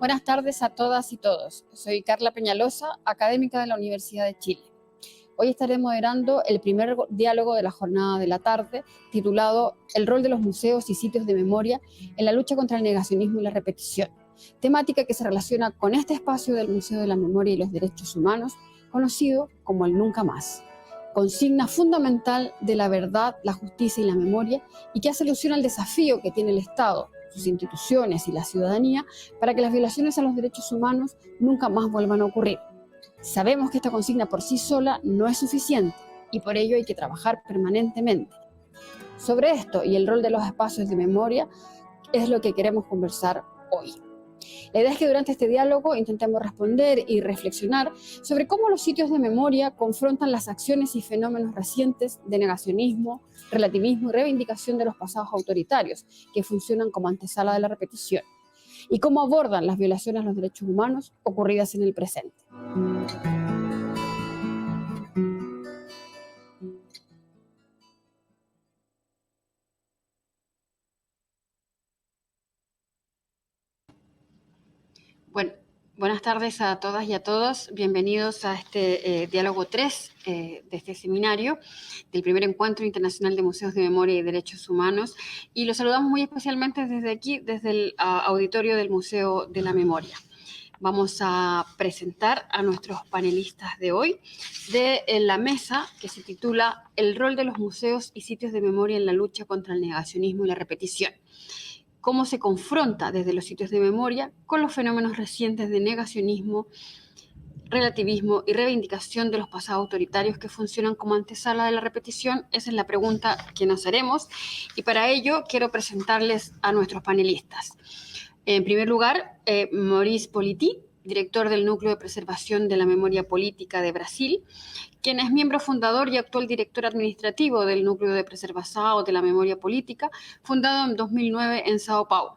Buenas tardes a todas y todos. Soy Carla Peñalosa, académica de la Universidad de Chile. Hoy estaré moderando el primer diálogo de la jornada de la tarde, titulado El rol de los museos y sitios de memoria en la lucha contra el negacionismo y la repetición, temática que se relaciona con este espacio del Museo de la Memoria y los Derechos Humanos, conocido como el Nunca Más, consigna fundamental de la verdad, la justicia y la memoria, y que hace alusión al desafío que tiene el Estado, sus instituciones y la ciudadanía para que las violaciones a los derechos humanos nunca más vuelvan a ocurrir. Sabemos que esta consigna por sí sola no es suficiente y por ello hay que trabajar permanentemente. Sobre esto y el rol de los espacios de memoria es lo que queremos conversar hoy. La idea es que durante este diálogo intentemos responder y reflexionar sobre cómo los sitios de memoria confrontan las acciones y fenómenos recientes de negacionismo, relativismo y reivindicación de los pasados autoritarios que funcionan como antesala de la repetición, y cómo abordan las violaciones a los derechos humanos ocurridas en el presente. Bueno, buenas tardes a todas y a todos. Bienvenidos a este diálogo 3 de este seminario del primer Encuentro Internacional de Museos de Memoria y Derechos Humanos. Y los saludamos muy especialmente desde aquí, desde el auditorio del Museo de la Memoria. Vamos a presentar a nuestros panelistas de hoy de la mesa que se titula El rol de los museos y sitios de memoria en la lucha contra el negacionismo y la repetición. Cómo se confronta desde los sitios de memoria con los fenómenos recientes de negacionismo, relativismo y reivindicación de los pasados autoritarios que funcionan como antesala de la repetición. Esa es la pregunta que nos haremos y para ello quiero presentarles a nuestros panelistas. En primer lugar, Maurice Politi, director del Núcleo de Preservación de la Memoria Política de Brasil, quien es miembro fundador y actual director administrativo del Núcleo de Preservación de la Memoria Política, fundado en 2009 en Sao Paulo.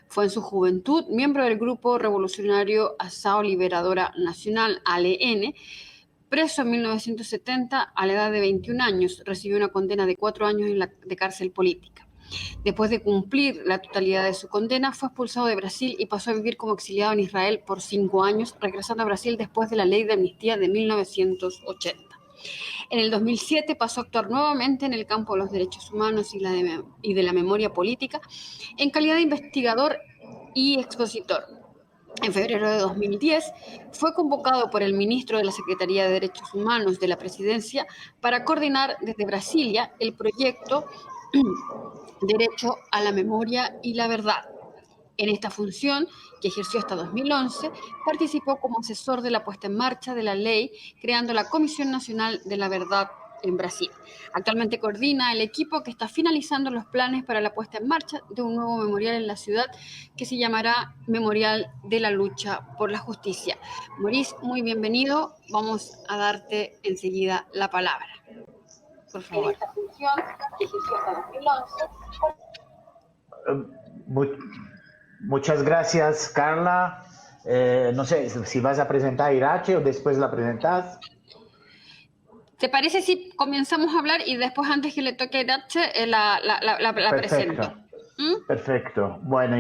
Fue en su juventud miembro del Grupo Revolucionario Ação Liberadora Nacional, ALN. Preso en 1970 a la edad de 21 años, recibió una condena de 4 años de cárcel política. Después de cumplir la totalidad de su condena, fue expulsado de Brasil y pasó a vivir como exiliado en Israel por 5 años, regresando a Brasil después de la ley de amnistía de 1980. En el 2007 pasó a actuar nuevamente en el campo de los derechos humanos y de la memoria política en calidad de investigador y expositor. En febrero de 2010 fue convocado por el ministro de la Secretaría de Derechos Humanos de la Presidencia para coordinar desde Brasilia el proyecto Derecho a la Memoria y la Verdad. En esta función, que ejerció hasta 2011, participó como asesor de la puesta en marcha de la ley, creando la Comisión Nacional de la Verdad en Brasil. Actualmente coordina el equipo que está finalizando los planes para la puesta en marcha de un nuevo memorial en la ciudad que se llamará Memorial de la Lucha por la Justicia. Maurice, muy bienvenido. Vamos a darte enseguida la palabra. Por favor. En esta función, que ejerció hasta 2011. Muchas gracias, Carla. No sé si vas a presentar a Irache o después la presentas. ¿Te parece si comenzamos a hablar y después, antes que le toque a Irache, la presento? Perfecto. Bueno,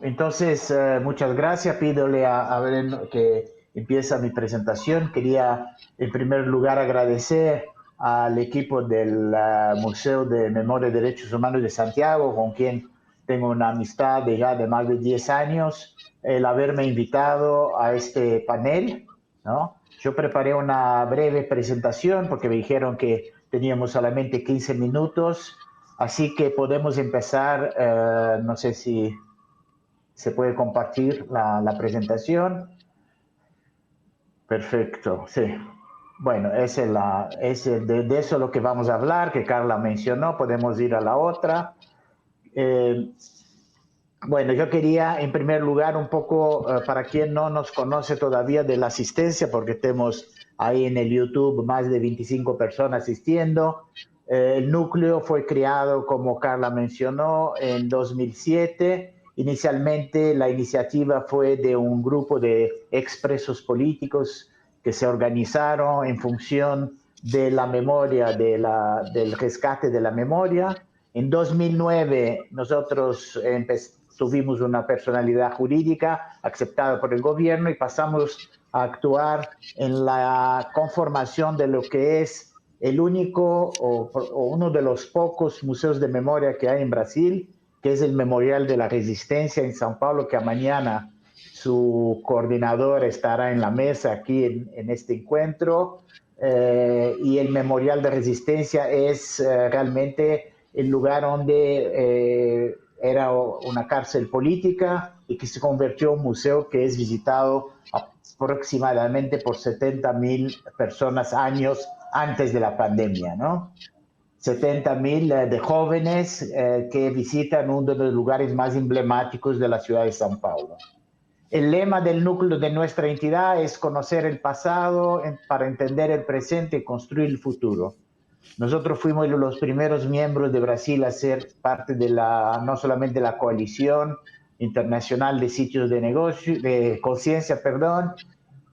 entonces muchas gracias. Pídole a Belén que empiece mi presentación. Quería, en primer lugar, agradecer al equipo del Museo de Memoria y Derechos Humanos de Santiago, con quien tengo una amistad de ya de más de 10 años, el haberme invitado a este panel, ¿no? Yo preparé una breve presentación porque me dijeron que teníamos solamente 15 minutos, así que podemos empezar. No sé si se puede compartir la presentación. Perfecto, sí. Bueno, de eso es lo que vamos a hablar, que Carla mencionó. Podemos ir a la otra. Bueno, yo quería, en primer lugar, un poco, para quien no nos conoce todavía, de la asistencia, porque tenemos ahí en el YouTube más de 25 personas asistiendo. El núcleo fue creado, como Carla mencionó, en 2007. Inicialmente, la iniciativa fue de un grupo de expresos políticos que se organizaron en función de la memoria, del rescate de la memoria. En 2009 nosotros tuvimos una personalidad jurídica aceptada por el gobierno y pasamos a actuar en la conformación de lo que es el único o uno de los pocos museos de memoria que hay en Brasil, que es el Memorial de la Resistencia en São Paulo, que mañana su coordinador estará en la mesa aquí en este encuentro. Y el Memorial de Resistencia es realmente el lugar donde era una cárcel política y que se convirtió en un museo que es visitado aproximadamente por 70.000 personas años antes de la pandemia, ¿no? 70.000 de jóvenes que visitan uno de los lugares más emblemáticos de la ciudad de São Paulo. El lema del núcleo de nuestra entidad es conocer el pasado para entender el presente y construir el futuro. Nosotros fuimos los primeros miembros de Brasil a ser parte de no solamente de la Coalición Internacional de Sitios de Negocio, de Conciencia, perdón,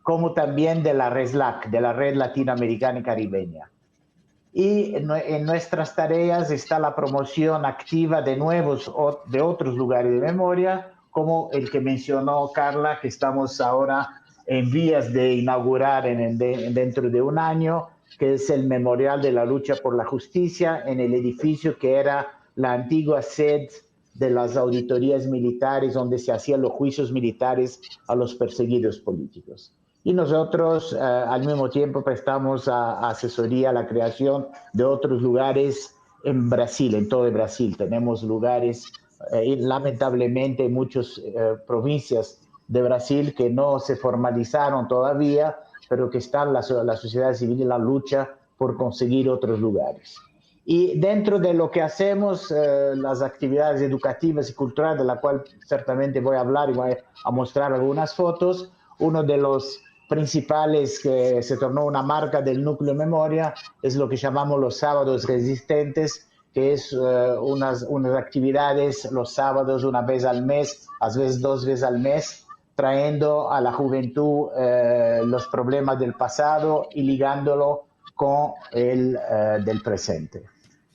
como también de la RESLAC, de la Red Latinoamericana y Caribeña. Y en nuestras tareas está la promoción activa de otros lugares de memoria, como el que mencionó Carla, que estamos ahora en vías de inaugurar dentro de un año, que es el Memorial de la Lucha por la Justicia, en el edificio que era la antigua sede de las auditorías militares, donde se hacían los juicios militares a los perseguidos políticos. Y nosotros al mismo tiempo prestamos asesoría a la creación de otros lugares en Brasil, en todo el Brasil. Tenemos lugares, lamentablemente, en muchas provincias de Brasil que no se formalizaron todavía, pero que están la sociedad civil en la lucha por conseguir otros lugares. Y dentro de lo que hacemos, las actividades educativas y culturales, de la cual certamente voy a hablar y voy a mostrar algunas fotos, uno de los principales que se tornó una marca del núcleo de memoria es lo que llamamos los sábados resistentes, que es unas actividades los sábados una vez al mes, a veces 2 veces al mes, trayendo a la juventud los problemas del pasado y ligándolo con el del presente.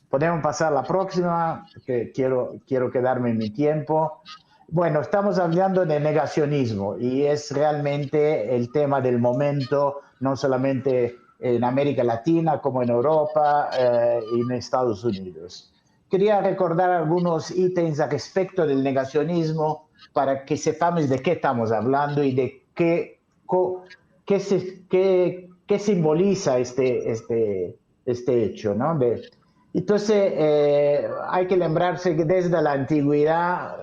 Podemos pasar a la próxima, que quiero quedarme en mi tiempo. Bueno, estamos hablando de negacionismo y es realmente el tema del momento, no solamente en América Latina, como en Europa y en Estados Unidos. Quería recordar algunos ítems al respecto del negacionismo para que sepamos de qué estamos hablando y de qué simboliza este hecho, ¿no? Entonces, hay que lembrarse que desde la antigüedad,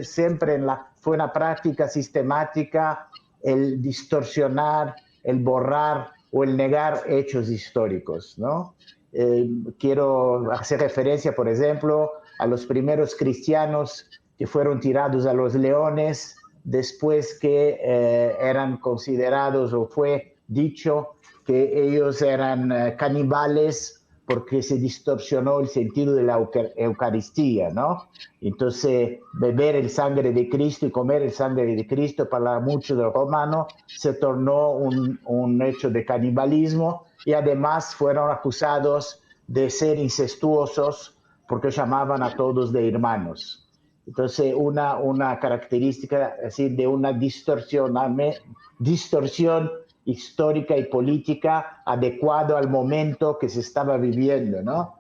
siempre fue una práctica sistemática el distorsionar, el borrar o el negar hechos históricos, ¿no? Quiero hacer referencia, por ejemplo, a los primeros cristianos que fueron tirados a los leones después que eran considerados o fue dicho que ellos eran caníbales porque se distorsionó el sentido de la Eucaristía, ¿no? Entonces, beber el sangre de Cristo y comer el sangre de Cristo para muchos de los romanos se tornó un hecho de canibalismo y además fueron acusados de ser incestuosos porque llamaban a todos de hermanos. Entonces, una característica así de una distorsión histórica y política adecuado al momento que se estaba viviendo, ¿no?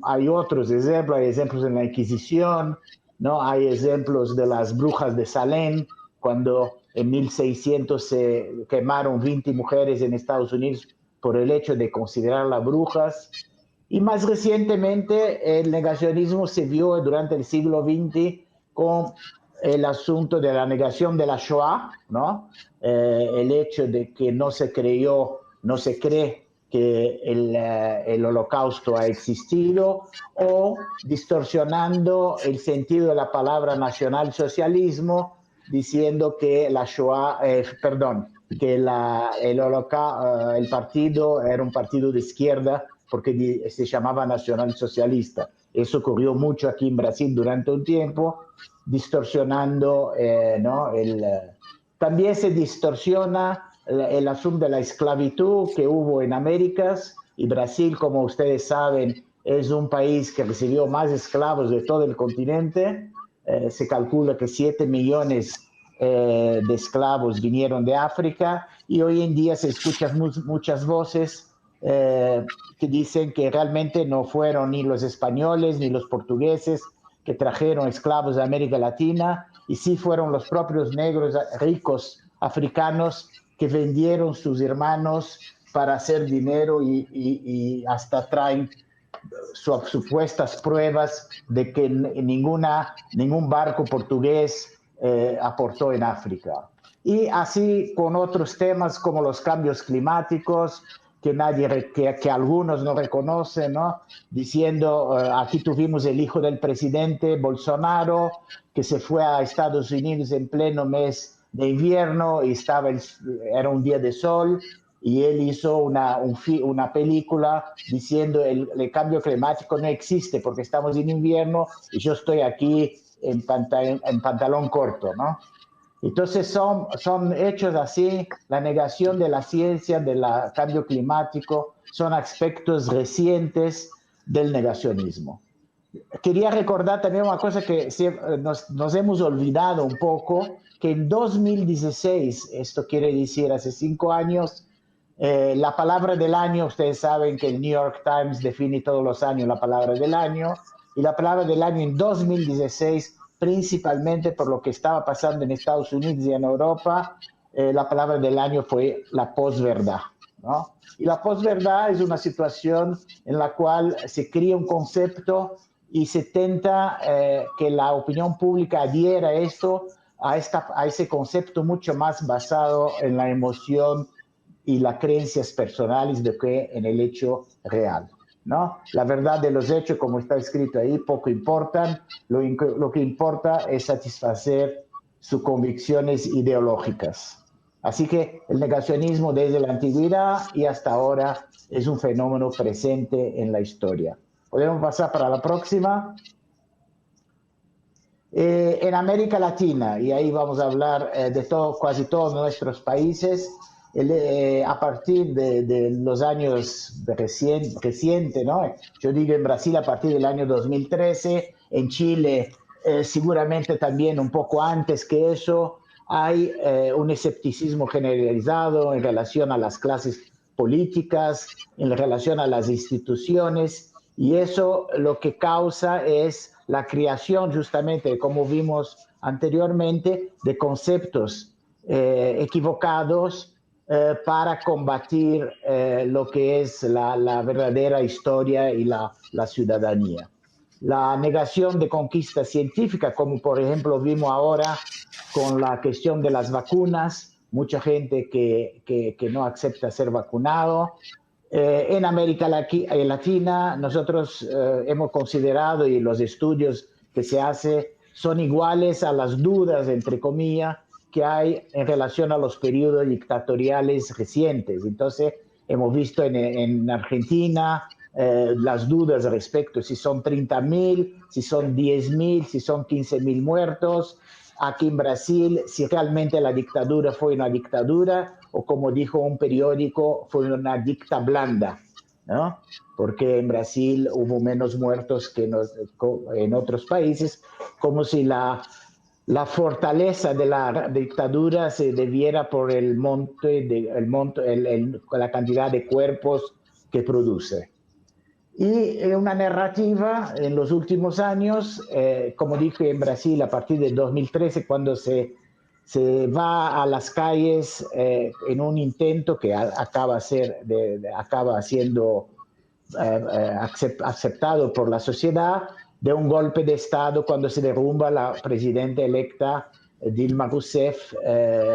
Hay otros ejemplos, hay ejemplos en la Inquisición, ¿no? Hay ejemplos de las brujas de Salem, cuando en 1600 se quemaron 20 mujeres en Estados Unidos por el hecho de considerarlas brujas. Y más recientemente el negacionismo se vio durante el siglo XX con el asunto de la negación de la Shoah, ¿no? El hecho de que no se cree que el holocausto ha existido, o distorsionando el sentido de la palabra nacionalsocialismo, diciendo que la Shoah, que el partido era un partido de izquierda porque se llamaba nacionalsocialista. Eso ocurrió mucho aquí en Brasil durante un tiempo, distorsionando, ¿no? También se distorsiona el asunto de la esclavitud que hubo en Américas, y Brasil, como ustedes saben, es un país que recibió más esclavos de todo el continente. se calcula que 7 millones de esclavos vinieron de África, y hoy en día se escuchan muchas voces que dicen que realmente no fueron ni los españoles ni los portugueses que trajeron esclavos de América Latina, y sí fueron los propios negros ricos africanos que vendieron sus hermanos para hacer dinero, y hasta traen supuestas pruebas de que ningún barco portugués aportó en África. Y así con otros temas como los cambios climáticos, que algunos no reconocen, ¿no? Diciendo, aquí tuvimos el hijo del presidente Bolsonaro, que se fue a Estados Unidos en pleno mes de invierno, y era un día de sol, y él hizo una película diciendo el cambio climático no existe porque estamos en invierno y yo estoy aquí en pantalón corto, ¿no? Entonces son hechos así, la negación de la ciencia, del cambio climático, son aspectos recientes del negacionismo. Quería recordar también una cosa que nos hemos olvidado un poco, que en 2016, esto quiere decir hace 5 años, la palabra del año, ustedes saben que el New York Times define todos los años la palabra del año, y la palabra del año en 2016, principalmente por lo que estaba pasando en Estados Unidos y en Europa, la palabra del año fue la posverdad, ¿no? Y la posverdad es una situación en la cual se crea un concepto y se intenta que la opinión pública adhiera a ese concepto mucho más basado en la emoción y las creencias personales de que en el hecho real, ¿no? La verdad de los hechos, como está escrito ahí, poco importan. Lo que importa es satisfacer sus convicciones ideológicas. Así que el negacionismo desde la antigüedad y hasta ahora es un fenómeno presente en la historia. Podemos pasar para la próxima. En América Latina, y ahí vamos a hablar de casi todos nuestros países, a partir de los años recientes, ¿no? Yo digo en Brasil a partir del año 2013, en Chile seguramente también un poco antes que eso, hay un escepticismo generalizado en relación a las clases políticas, en relación a las instituciones, y eso lo que causa es la creación, justamente, como vimos anteriormente, de conceptos equivocados para combatir lo que es la verdadera historia y la ciudadanía. La negación de conquistas científicas, como por ejemplo vimos ahora con la cuestión de las vacunas, mucha gente que no acepta ser vacunado. En América Latina nosotros hemos considerado, y los estudios que se hacen son iguales a las dudas, entre comillas, que hay en relación a los periodos dictatoriales recientes. Entonces hemos visto en Argentina las dudas respecto si son 30.000, si son 10.000, si son 15.000 muertos. Aquí en Brasil, si realmente la dictadura fue una dictadura o, como dijo un periódico, fue una dicta blanda, ¿no? Porque en Brasil hubo menos muertos que en otros países, como si la fortaleza de la dictadura se debiera por la cantidad de cuerpos que produce. Y una narrativa en los últimos años, como dije en Brasil a partir de 2013, cuando se va a las calles en un intento que acaba siendo aceptado por la sociedad, de un golpe de Estado cuando se derrumba la presidenta electa Dilma Rousseff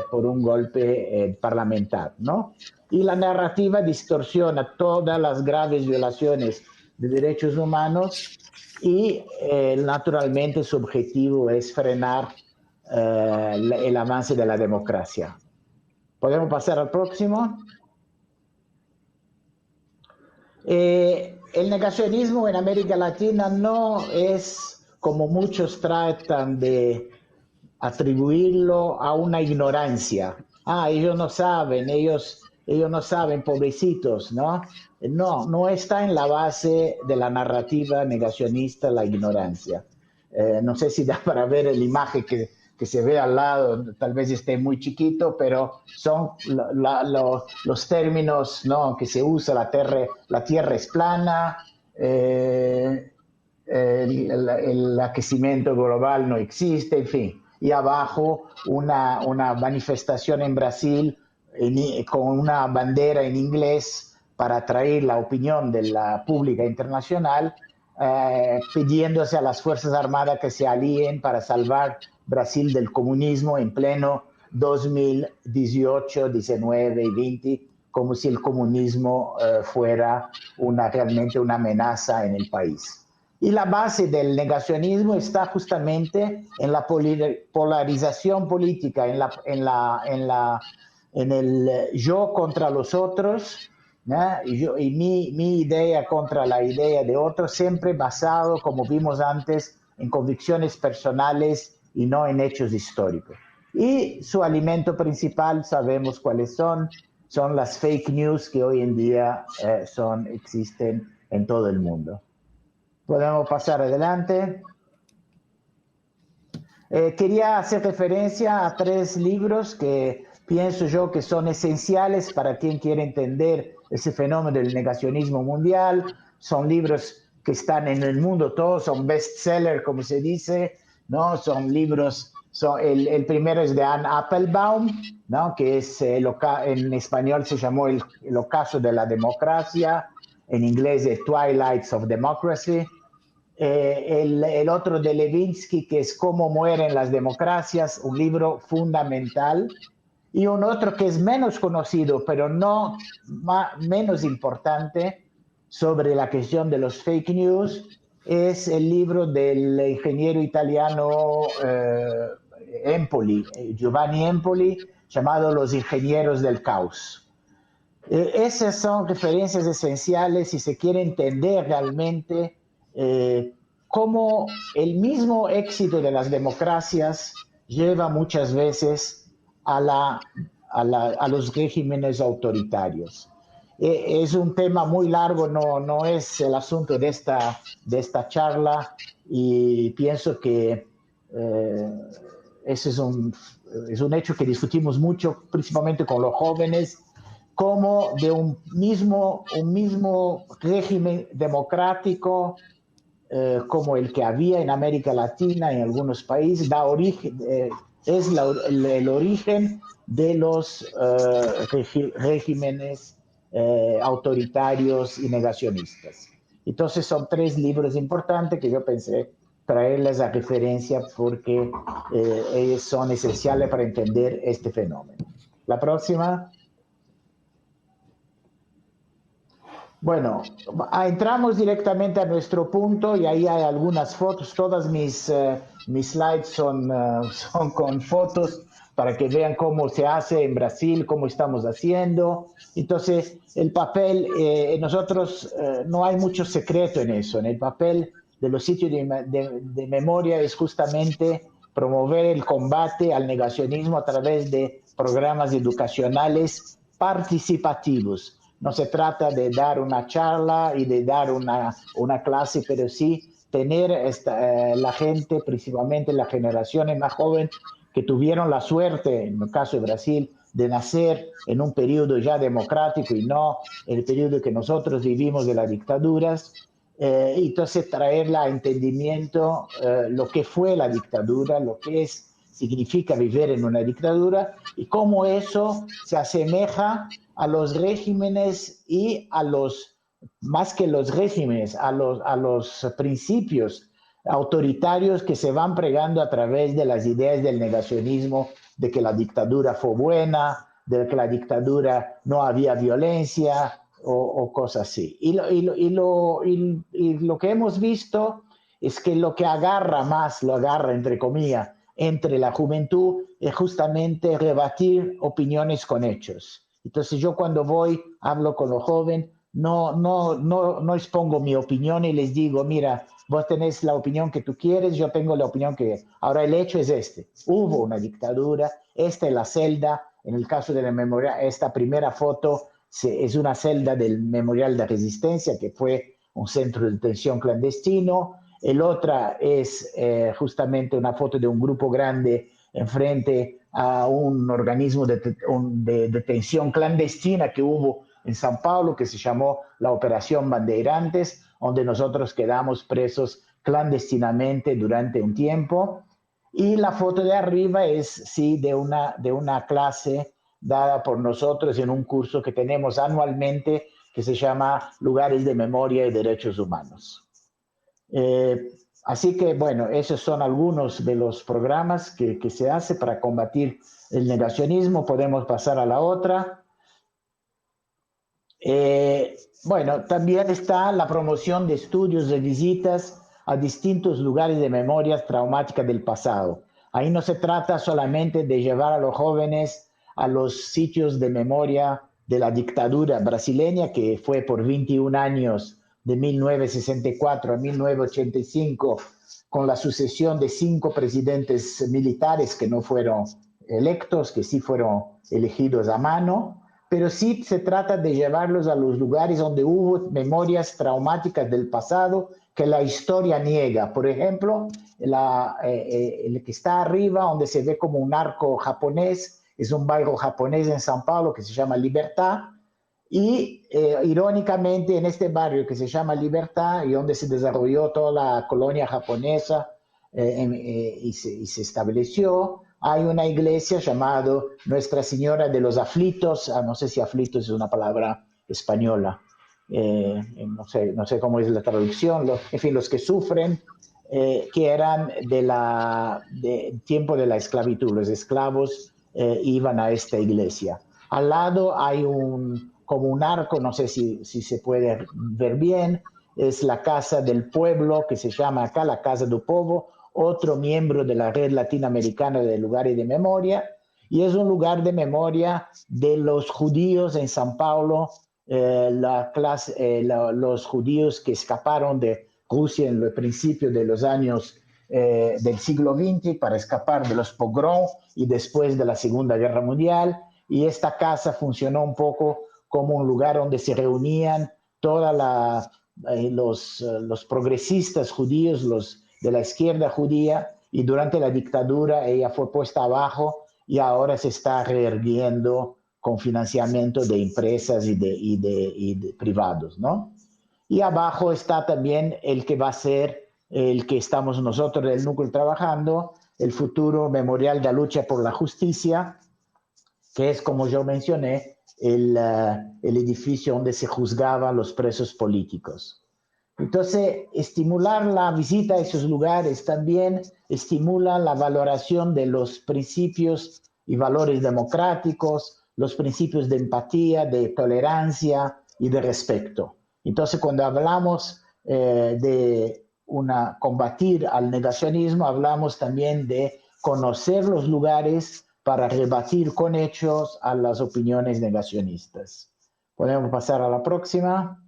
por un golpe parlamentar, ¿no? Y la narrativa distorsiona todas las graves violaciones de derechos humanos y naturalmente su objetivo es frenar el avance de la democracia. ¿Podemos pasar al próximo? El negacionismo en América Latina no es, como muchos tratan de atribuirlo, a una ignorancia. Ellos no saben, pobrecitos, ¿no? No está en la base de la narrativa negacionista la ignorancia. no sé si da para ver la imagen que se ve al lado, tal vez esté muy chiquito, pero son los términos, ¿no?, que se usa: la tierra es plana, el aquecimiento global no existe, en fin. Y abajo una manifestación en Brasil con una bandera en inglés para atraer la opinión de la pública internacional, pidiéndose a las Fuerzas Armadas que se alíen para salvar Brasil del comunismo en pleno 2018, 19 y 20, como si el comunismo fuera realmente una amenaza en el país. Y la base del negacionismo está justamente en la polarización política, en el yo contra los otros, ¿no? Y mi idea contra la idea de otros, siempre basado, como vimos antes, en convicciones personales y no en hechos históricos. Y su alimento principal, sabemos cuáles son las fake news que hoy en día existen en todo el mundo. Podemos pasar adelante. Quería hacer referencia a 3 libros que pienso yo que son esenciales para quien quiere entender ese fenómeno del negacionismo mundial. Son libros que están en el mundo todo, son bestseller, como se dice, ¿no? Son libros, el primero es de Anne Applebaum, ¿no?, que es en español se llamó el ocaso de la democracia, en inglés es Twilights of Democracy. El otro de Levinsky, que es Cómo mueren las democracias, un libro fundamental. Y un otro que es menos conocido, pero no menos importante, sobre la cuestión de los fake news, es el libro del ingeniero italiano Giovanni Empoli, llamado Los ingenieros del caos. Esas son referencias esenciales si se quiere entender realmente cómo el mismo éxito de las democracias lleva muchas veces a los regímenes autoritarios. Es un tema muy largo, no es el asunto de esta charla, y pienso que ese es un hecho que discutimos mucho, principalmente con los jóvenes, como de un mismo régimen democrático como el que había en América Latina, en algunos países, es el origen de los regímenes autoritarios y negacionistas. Entonces son 3 libros importantes que yo pensé traerles a referencia porque ellos son esenciales para entender este fenómeno. La próxima. Bueno, entramos directamente a nuestro punto y ahí hay algunas fotos. Todas mis slides son con fotos para que vean cómo se hace en Brasil, cómo estamos haciendo. Entonces, el papel, nosotros no hay mucho secreto en eso. En el papel de los sitios de memoria es justamente promover el combate al negacionismo a través de programas educacionales participativos. No se trata de dar una charla y de dar una clase, pero sí tener la gente, principalmente las generaciones más jóvenes, que tuvieron la suerte, en el caso de Brasil, de nacer en un periodo ya democrático y no en el periodo que nosotros vivimos de las dictaduras. Entonces traerla a entendimiento lo que fue la dictadura, lo que significa vivir en una dictadura y cómo eso se asemeja a los regímenes y más que los regímenes, a los principios autoritarios que se van pregando a través de las ideas del negacionismo, de que la dictadura fue buena, de que la dictadura no había violencia o cosas así. Y lo que hemos visto es que lo que agarra entre comillas, entre la juventud es justamente rebatir opiniones con hechos. Entonces yo cuando hablo con los jóvenes, no expongo mi opinión y les digo, mira, vos tenés la opinión que tú quieres, yo tengo la opinión que... Ahora el hecho es este, hubo una dictadura, esta es la celda, en el caso de la memoria, esta primera foto es una celda del Memorial de Resistencia, que fue un centro de detención clandestino. El otra es justamente una foto de un grupo grande enfrente a un organismo de detención clandestina que hubo en San Paulo, que se llamó la Operación Bandeirantes, donde nosotros quedamos presos clandestinamente durante un tiempo. Y la foto de arriba es, sí, de una clase dada por nosotros en un curso que tenemos anualmente que se llama Lugares de Memoria y Derechos Humanos. Así que, bueno, esos son algunos de los programas que se hace para combatir el negacionismo. Podemos pasar a la otra. Bueno, también está la promoción de estudios de visitas a distintos lugares de memorias traumáticas del pasado. Ahí no se trata solamente de llevar a los jóvenes a los sitios de memoria de la dictadura brasileña, que fue por 21 años, de 1964 a 1985, con la sucesión de 5 presidentes militares que no fueron electos, que sí fueron elegidos a mano, pero sí se trata de llevarlos a los lugares donde hubo memorias traumáticas del pasado que la historia niega. Por ejemplo, el que está arriba, donde se ve como un arco japonés, es un barrio japonés en São Paulo que se llama Libertad, y irónicamente en este barrio que se llama Libertad y donde se desarrolló toda la colonia japonesa y se estableció, hay una iglesia llamada Nuestra Señora de los Aflitos, no sé si aflitos es una palabra española, no sé cómo es la traducción, en fin, los que sufren, que eran del tiempo de la esclavitud, los esclavos iban a esta iglesia. Al lado hay como un arco, no sé si se puede ver bien, es la Casa del Pueblo, que se llama acá la Casa do Povo, otro miembro de la red latinoamericana de lugares de memoria, y es un lugar de memoria de los judíos en São Paulo, los judíos que escaparon de Rusia en el principio de los años del siglo XX para escapar de los pogroms y después de la Segunda Guerra Mundial, y esta casa funcionó un poco como un lugar donde se reunían todos los progresistas judíos, los de la izquierda judía, y durante la dictadura ella fue puesta abajo y ahora se está reerguiendo con financiamiento de empresas y de privados, ¿no? Y abajo está también el que va a ser el que estamos nosotros del núcleo trabajando, el futuro Memorial de la Lucha por la Justicia, que es, como yo mencioné, el edificio donde se juzgaban los presos políticos. Entonces, estimular la visita a esos lugares también estimula la valoración de los principios y valores democráticos, los principios de empatía, de tolerancia y de respeto. Entonces, cuando hablamos de combatir al negacionismo, hablamos también de conocer los lugares para rebatir con hechos a las opiniones negacionistas. Podemos pasar a la próxima.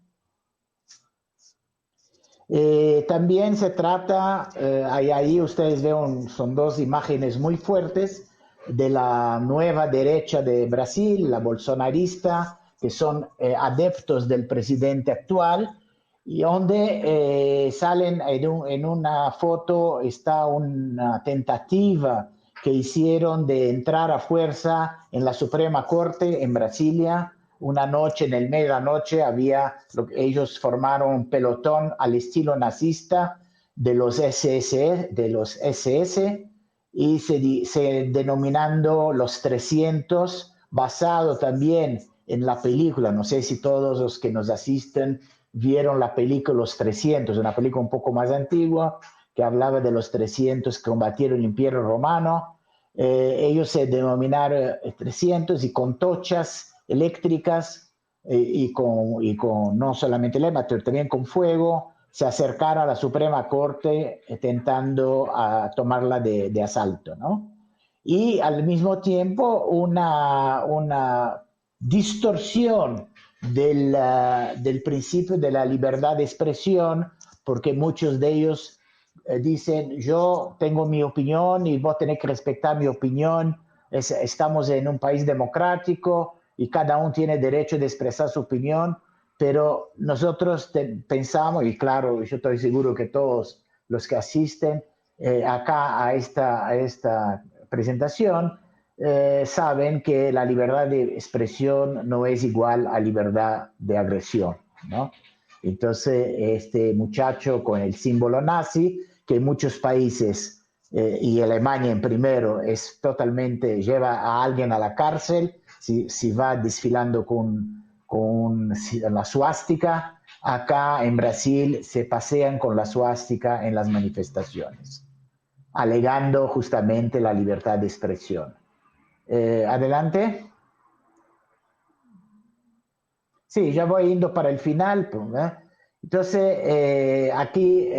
También se trata, ahí ustedes ven, son 2 imágenes muy fuertes de la nueva derecha de Brasil, la bolsonarista, que son adeptos del presidente actual, y donde salen en una foto, está una tentativa que hicieron de entrar a fuerza en la Suprema Corte en Brasilia. Una noche, en el medio de la noche, ellos formaron un pelotón al estilo nazista de los SS, y se denominando los 300, basado también en la película. No sé si todos los que nos asisten vieron la película Los 300, una película un poco más antigua que hablaba de los 300 que combatieron el Imperio Romano. Ellos se denominaron 300 y con tochas eléctricas y con no solamente lema, pero también con fuego, se acercaron a la Suprema Corte tentando tomarla de asalto, ¿no? Y al mismo tiempo una distorsión del principio de la libertad de expresión, porque muchos de ellos dicen, yo tengo mi opinión y vos tenés que respetar mi opinión, estamos en un país democrático y cada uno tiene derecho de expresar su opinión, pero nosotros pensamos, y claro, yo estoy seguro que todos los que asisten acá a esta presentación saben que la libertad de expresión no es igual a libertad de agresión, ¿no? Entonces, este muchacho con el símbolo nazi, que en muchos países, y Alemania en primero, es totalmente, lleva a alguien a la cárcel si va desfilando con la suástica. Acá en Brasil se pasean con la suástica en las manifestaciones, alegando justamente la libertad de expresión. Adelante. Sí, ya voy yendo para el final. Entonces, aquí,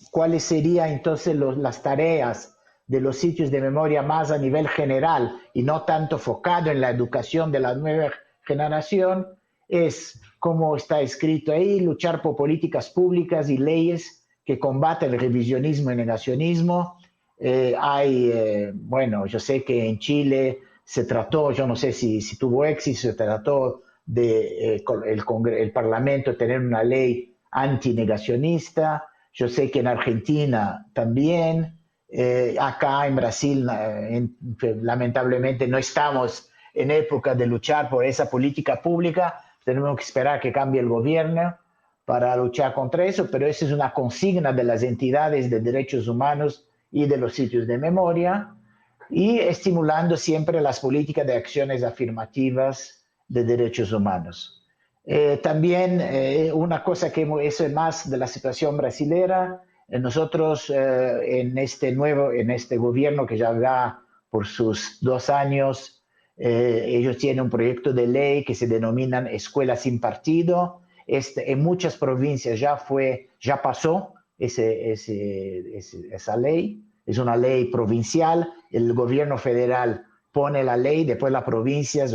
¿cuáles serían entonces las tareas de los sitios de memoria más a nivel general y no tanto enfocado en la educación de la nueva generación? Es, como está escrito ahí, luchar por políticas públicas y leyes que combaten el revisionismo y negacionismo. Bueno, yo sé que en Chile se trató, yo no sé si tuvo éxito, se trató de el Parlamento tener una ley antinegacionista. Yo sé que en Argentina también, acá en Brasil, lamentablemente no estamos en época de luchar por esa política pública, tenemos que esperar que cambie el gobierno para luchar contra eso, pero esa es una consigna de las entidades de derechos humanos y de los sitios de memoria, y estimulando siempre las políticas de acciones afirmativas de derechos humanos. También una cosa que eso es más de la situación brasilera, nosotros en este gobierno que ya va por sus 2 años, ellos tienen un proyecto de ley que se denominan Escuela Sin Partido. En muchas provincias ya pasó esa ley, es una ley provincial, el gobierno federal pone la ley, después las provincias,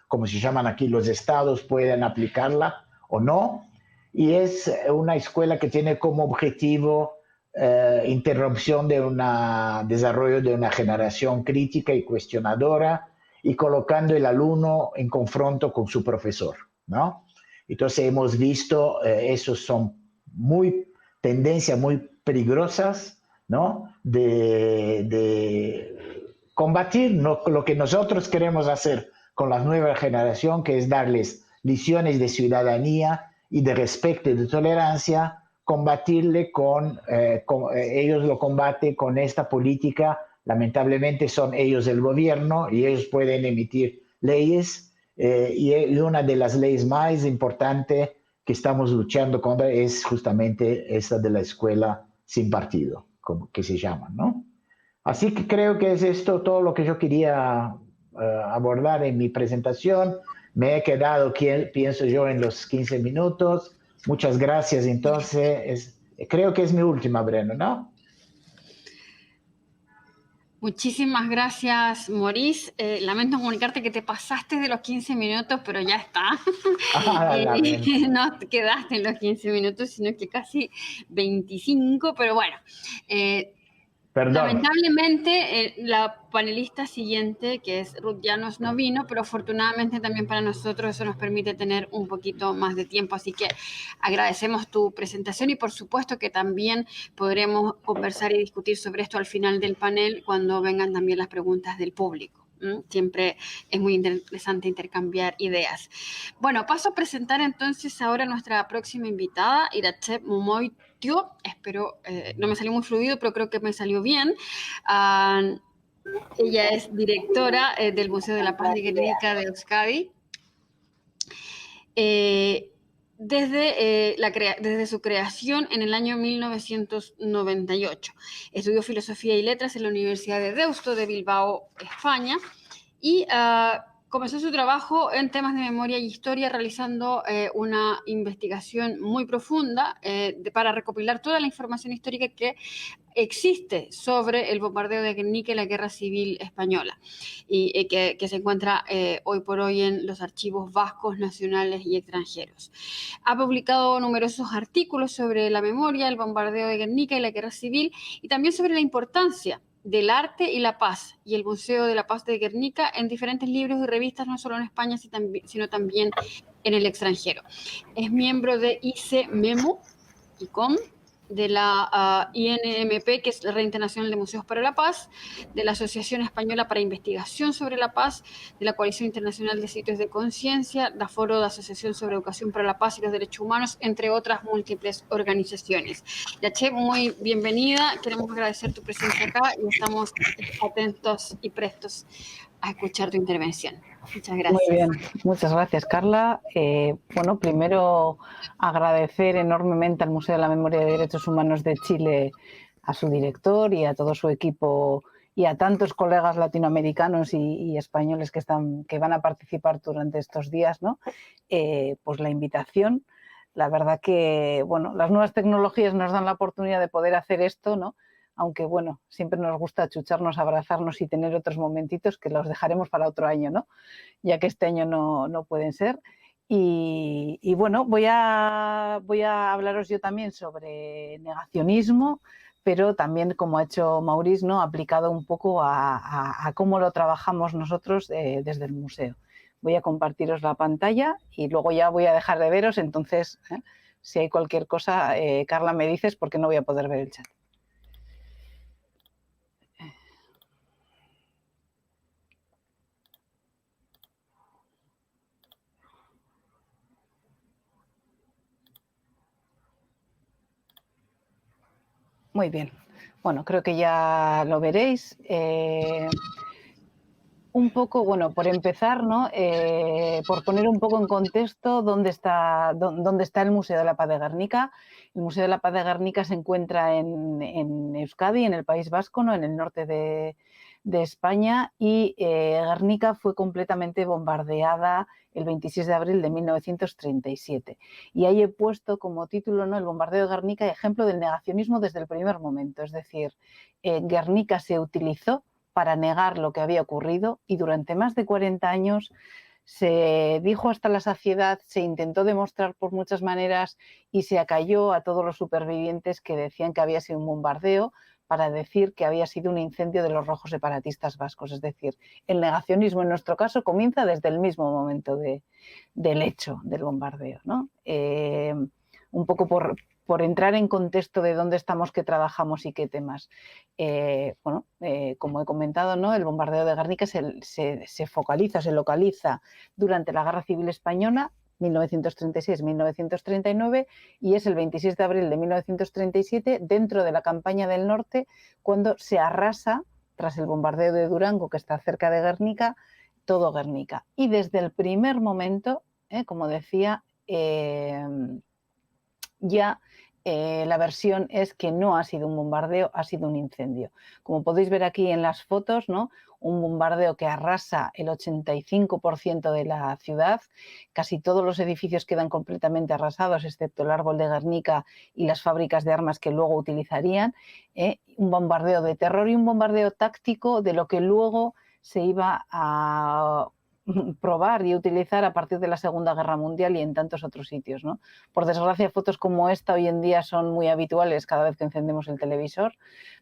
como se llaman aquí los estados, pueden aplicarla o no, y es una escuela que tiene como objetivo interrupción de desarrollo de una generación crítica y cuestionadora, y colocando el alumno en confronto con su profesor, ¿no? Entonces hemos visto, esos son tendencias muy peligrosas, ¿no? De combatir lo que nosotros queremos hacer con la nueva generación, que es darles lecciones de ciudadanía y de respeto y de tolerancia, combatirle ellos lo combaten con esta política. Lamentablemente son ellos el gobierno y ellos pueden emitir leyes, y una de las leyes más importantes que estamos luchando contra es justamente esta de la escuela sin partido, como que se llama, ¿no? Así que creo que es esto todo lo que yo quería abordar en mi presentación. Me he quedado, pienso yo, en los 15 minutos. Muchas gracias. Entonces, creo que es mi última, Breno, ¿no? Muchísimas gracias, Maurice. Lamento comunicarte que te pasaste de los 15 minutos, pero ya está. No te quedaste en los 15 minutos, sino que casi 25, pero bueno. Perdón. Lamentablemente, la panelista siguiente, que es Ruth Llanos, no vino, pero afortunadamente también para nosotros eso nos permite tener un poquito más de tiempo. Así que agradecemos tu presentación y por supuesto que también podremos conversar y discutir sobre esto al final del panel cuando vengan también las preguntas del público. Siempre es muy interesante intercambiar ideas. Bueno, paso a presentar entonces ahora a nuestra próxima invitada, Iratxe Mumoitio. Espero, no me salió muy fluido, pero creo que me salió bien. Ella es directora del Museo de la Paz de Guernica de Euskadi. Desde su creación en el año 1998. Estudió Filosofía y Letras en la Universidad de Deusto de Bilbao, España, y comenzó su trabajo en temas de memoria y historia realizando una investigación muy profunda para recopilar toda la información histórica que existe sobre el bombardeo de Guernica y la Guerra Civil Española, y que se encuentra hoy por hoy en los archivos vascos, nacionales y extranjeros. Ha publicado numerosos artículos sobre la memoria, el bombardeo de Guernica y la Guerra Civil, y también sobre la importancia del arte y la paz y el Museo de la Paz de Guernica en diferentes libros y revistas, no solo en España, sino también en el extranjero. Es miembro de ICEMEMO, ICOM, de la INMP, que es la Red Internacional de Museos para la Paz, de la Asociación Española para Investigación sobre la Paz, de la Coalición Internacional de Sitios de Conciencia, la Foro de Asociación sobre Educación para la Paz y los Derechos Humanos, entre otras múltiples organizaciones. Yache, muy bienvenida, queremos agradecer tu presencia acá y estamos atentos y prestos a escuchar tu intervención. Muchas gracias. Muy bien, muchas gracias, Carla. Bueno, primero agradecer enormemente al Museo de la Memoria y Derechos Humanos de Chile, a su director y a todo su equipo y a tantos colegas latinoamericanos y españoles que van a participar durante estos días, ¿no? Pues la invitación. La verdad que, bueno, las nuevas tecnologías nos dan la oportunidad de poder hacer esto, ¿no? Aunque, bueno, siempre nos gusta achucharnos, abrazarnos y tener otros momentitos que los dejaremos para otro año, ¿no? Ya que este año no pueden ser. Y bueno, voy a hablaros yo también sobre negacionismo, pero también, como ha hecho Maurice, ¿no? Aplicado un poco a cómo lo trabajamos nosotros desde el museo. Voy a compartiros la pantalla y luego ya voy a dejar de veros, entonces, si hay cualquier cosa, Carla, me dices porque no voy a poder ver el chat. Muy bien. Bueno, creo que ya lo veréis. Un poco, bueno, por empezar, ¿no? Por poner un poco en contexto dónde está el Museo de la Paz de Guernica. El Museo de la Paz de Guernica se encuentra en Euskadi, en el País Vasco, ¿no? En el norte de España, y Guernica fue completamente bombardeada el 26 de abril de 1937. Y ahí he puesto como título, ¿no? El bombardeo de Guernica, ejemplo del negacionismo desde el primer momento. Es decir, Guernica se utilizó para negar lo que había ocurrido y durante más de 40 años se dijo hasta la saciedad, se intentó demostrar por muchas maneras y se acalló a todos los supervivientes que decían que había sido un bombardeo para decir que había sido un incendio de los rojos separatistas vascos. Es decir, el negacionismo en nuestro caso comienza desde el mismo momento del hecho del bombardeo, ¿no? Un poco por entrar en contexto de dónde estamos, qué trabajamos y qué temas. Como he comentado, ¿no? El bombardeo de Guernica se focaliza, se localiza durante la Guerra Civil Española, 1936-1939, y es el 26 de abril de 1937, dentro de la campaña del norte, cuando se arrasa, tras el bombardeo de Durango, que está cerca de Guernica, todo Guernica. Y desde el primer momento, como decía, la versión es que no ha sido un bombardeo, ha sido un incendio. Como podéis ver aquí en las fotos, ¿no? Un bombardeo que arrasa el 85% de la ciudad, casi todos los edificios quedan completamente arrasados, excepto el árbol de Guernica y las fábricas de armas que luego utilizarían. Un bombardeo de terror y un bombardeo táctico de lo que luego se iba a probar y utilizar a partir de la Segunda Guerra Mundial y en tantos otros sitios, ¿no? Por desgracia, fotos como esta hoy en día son muy habituales cada vez que encendemos el televisor,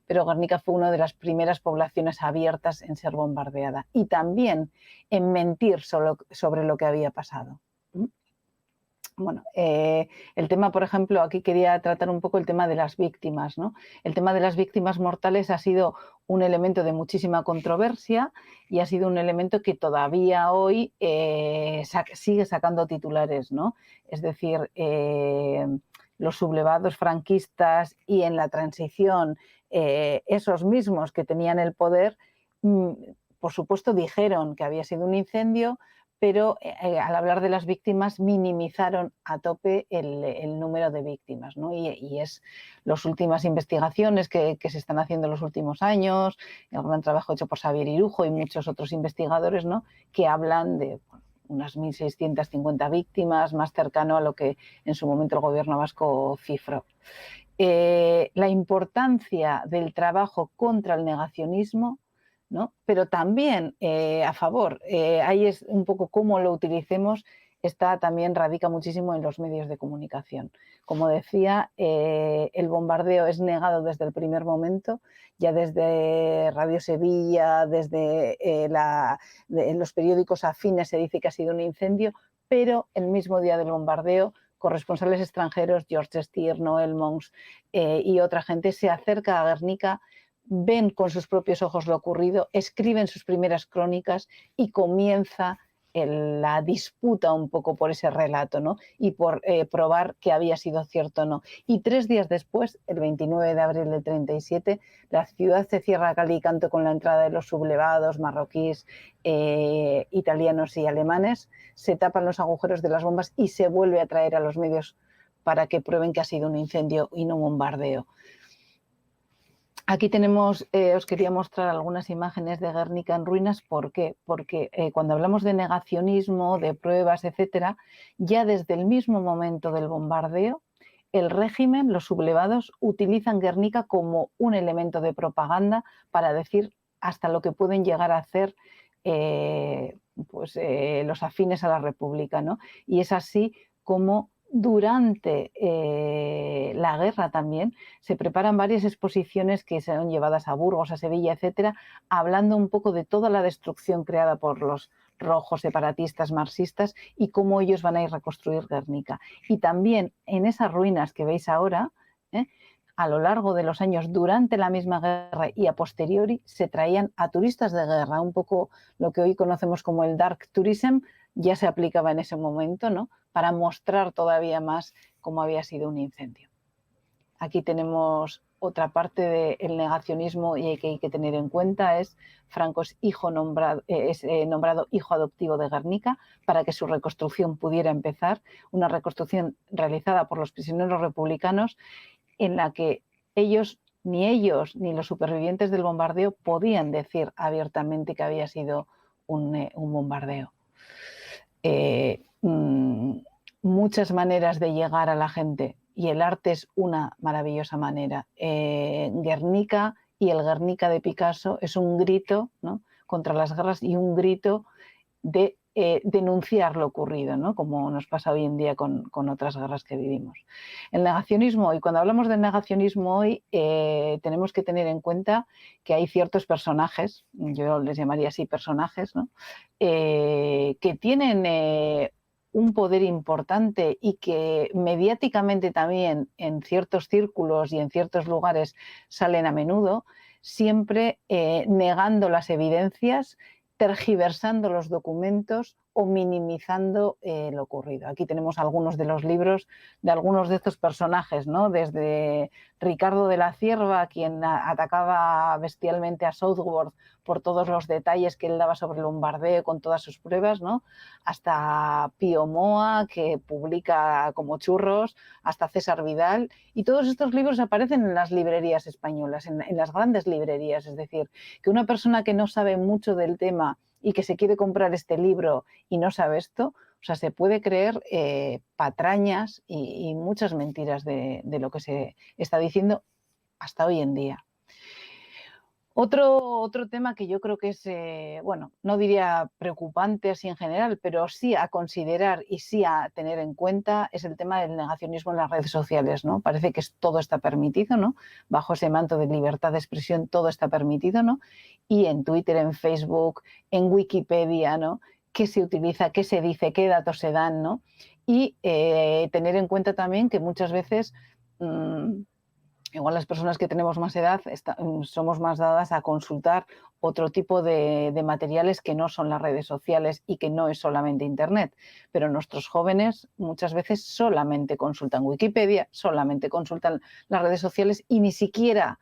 pero Guernica fue una de las primeras poblaciones abiertas en ser bombardeada y también en mentir sobre lo que había pasado. Bueno, el tema, por ejemplo, aquí quería tratar un poco el tema de las víctimas, ¿no? El tema de las víctimas mortales ha sido un elemento de muchísima controversia y ha sido un elemento que todavía hoy sigue sacando titulares, ¿no? Es decir, los sublevados franquistas y en la transición esos mismos que tenían el poder, por supuesto dijeron que había sido un incendio, pero al hablar de las víctimas minimizaron a tope el número de víctimas, ¿no? Y es las últimas investigaciones que se están haciendo en los últimos años, el gran trabajo hecho por Xavier Irujo y muchos otros investigadores, ¿no? Que hablan de unas 1.650 víctimas, más cercano a lo que en su momento el gobierno vasco cifró. La importancia del trabajo contra el negacionismo, ¿no? Pero también a favor, ahí es un poco cómo lo utilicemos, también radica muchísimo en los medios de comunicación. Como decía, el bombardeo es negado desde el primer momento, ya desde Radio Sevilla, desde en los periódicos afines se dice que ha sido un incendio, pero el mismo día del bombardeo, corresponsales extranjeros, George Stier, Noel Mons y otra gente, se acerca a Guernica, ven con sus propios ojos lo ocurrido, escriben sus primeras crónicas y comienza la disputa un poco por ese relato, ¿no? Y por probar que había sido cierto o no. Y 3 días después, el 29 de abril del 37, la ciudad se cierra a cal y canto con la entrada de los sublevados marroquíes, italianos y alemanes, se tapan los agujeros de las bombas y se vuelve a traer a los medios para que prueben que ha sido un incendio y no un bombardeo. Aquí tenemos, os quería mostrar algunas imágenes de Guernica en ruinas. ¿Por qué? Porque cuando hablamos de negacionismo, de pruebas, etcétera, ya desde el mismo momento del bombardeo, el régimen, los sublevados, utilizan Guernica como un elemento de propaganda para decir hasta lo que pueden llegar a hacer los afines a la República, ¿no? Y es así como durante la guerra también se preparan varias exposiciones que serán llevadas a Burgos, a Sevilla, etcétera, hablando un poco de toda la destrucción creada por los rojos separatistas marxistas y cómo ellos van a ir a reconstruir Guernica. Y también en esas ruinas que veis ahora, a lo largo de los años, durante la misma guerra y a posteriori, se traían a turistas de guerra, un poco lo que hoy conocemos como el dark tourism, ya se aplicaba en ese momento, ¿no? Para mostrar todavía más cómo había sido un incendio. Aquí tenemos otra parte del negacionismo y que hay que tener en cuenta es Franco es nombrado hijo adoptivo de Guernica para que su reconstrucción pudiera empezar, una reconstrucción realizada por los prisioneros republicanos en la que ellos ni los supervivientes del bombardeo podían decir abiertamente que había sido un bombardeo. Muchas maneras de llegar a la gente y el arte es una maravillosa manera. Guernica y el Guernica de Picasso es un grito, ¿no?, contra las guerras y un grito de denunciar lo ocurrido, ¿no?, como nos pasa hoy en día con otras guerras que vivimos. El negacionismo, y cuando hablamos del negacionismo hoy, tenemos que tener en cuenta que hay ciertos personajes, yo les llamaría así personajes, ¿no?, que tienen un poder importante y que mediáticamente también en ciertos círculos y en ciertos lugares salen a menudo, siempre negando las evidencias, tergiversando los documentos o minimizando lo ocurrido. Aquí tenemos algunos de los libros de algunos de estos personajes, ¿no? Desde Ricardo de la Cierva, quien atacaba bestialmente a Southworth por todos los detalles que él daba sobre el bombardeo con todas sus pruebas, ¿no?, hasta Pío Moa, que publica como churros, hasta César Vidal, y todos estos libros aparecen en las librerías españolas, en las grandes librerías. Es decir, que una persona que no sabe mucho del tema y que se quiere comprar este libro y no sabe esto, o sea, se puede creer patrañas y muchas mentiras de lo que se está diciendo hasta hoy en día. Otro tema que yo creo que es, bueno, no diría preocupante así en general, pero sí a considerar y sí a tener en cuenta es el tema del negacionismo en las redes sociales, ¿no? Parece que todo está permitido, ¿no? Bajo ese manto de libertad de expresión todo está permitido, ¿no? Y en Twitter, en Facebook, en Wikipedia, ¿no?, qué se utiliza, qué se dice, qué datos se dan, ¿no? Y tener en cuenta también que muchas veces igual las personas que tenemos más edad somos más dadas a consultar otro tipo de materiales que no son las redes sociales y que no es solamente Internet. Pero nuestros jóvenes muchas veces solamente consultan Wikipedia, solamente consultan las redes sociales y ni siquiera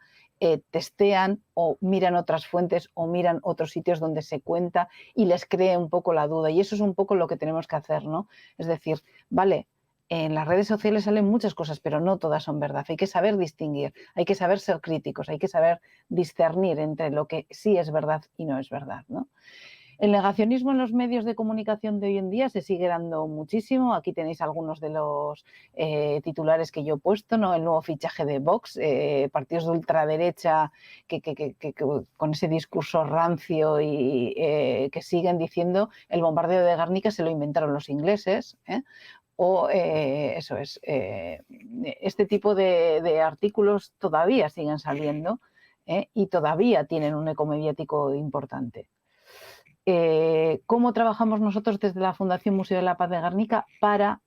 testean o miran otras fuentes o miran otros sitios donde se cuenta y les cree un poco la duda. Y eso es un poco lo que tenemos que hacer, ¿no? Es decir, vale, en las redes sociales salen muchas cosas, pero no todas son verdad. Hay que saber distinguir, hay que saber ser críticos, hay que saber discernir entre lo que sí es verdad y no es verdad, ¿no? El negacionismo en los medios de comunicación de hoy en día se sigue dando muchísimo. Aquí tenéis algunos de los titulares que yo he puesto, ¿no? El nuevo fichaje de Vox, partidos de ultraderecha que con ese discurso rancio y que siguen diciendo el bombardeo de Guernica se lo inventaron los ingleses, o eso es, este tipo de artículos todavía siguen saliendo y todavía tienen un eco mediático importante. ¿Cómo trabajamos nosotros desde la Fundación Museo de la Paz de Guernica para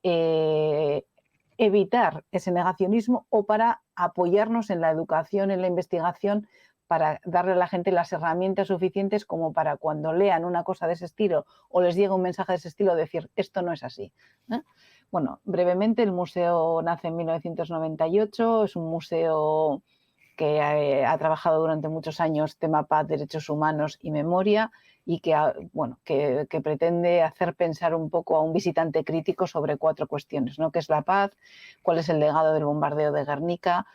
evitar ese negacionismo o para apoyarnos en la educación, en la investigación, para darle a la gente las herramientas suficientes como para cuando lean una cosa de ese estilo o les llegue un mensaje de ese estilo, decir, esto no es así. Bueno, brevemente, el museo nace en 1998, es un museo que ha trabajado durante muchos años tema paz, derechos humanos y memoria, y que pretende hacer pensar un poco a un visitante crítico sobre 4 cuestiones, ¿no? ¿Qué es la paz? ¿Cuál es el legado del bombardeo de Guernica?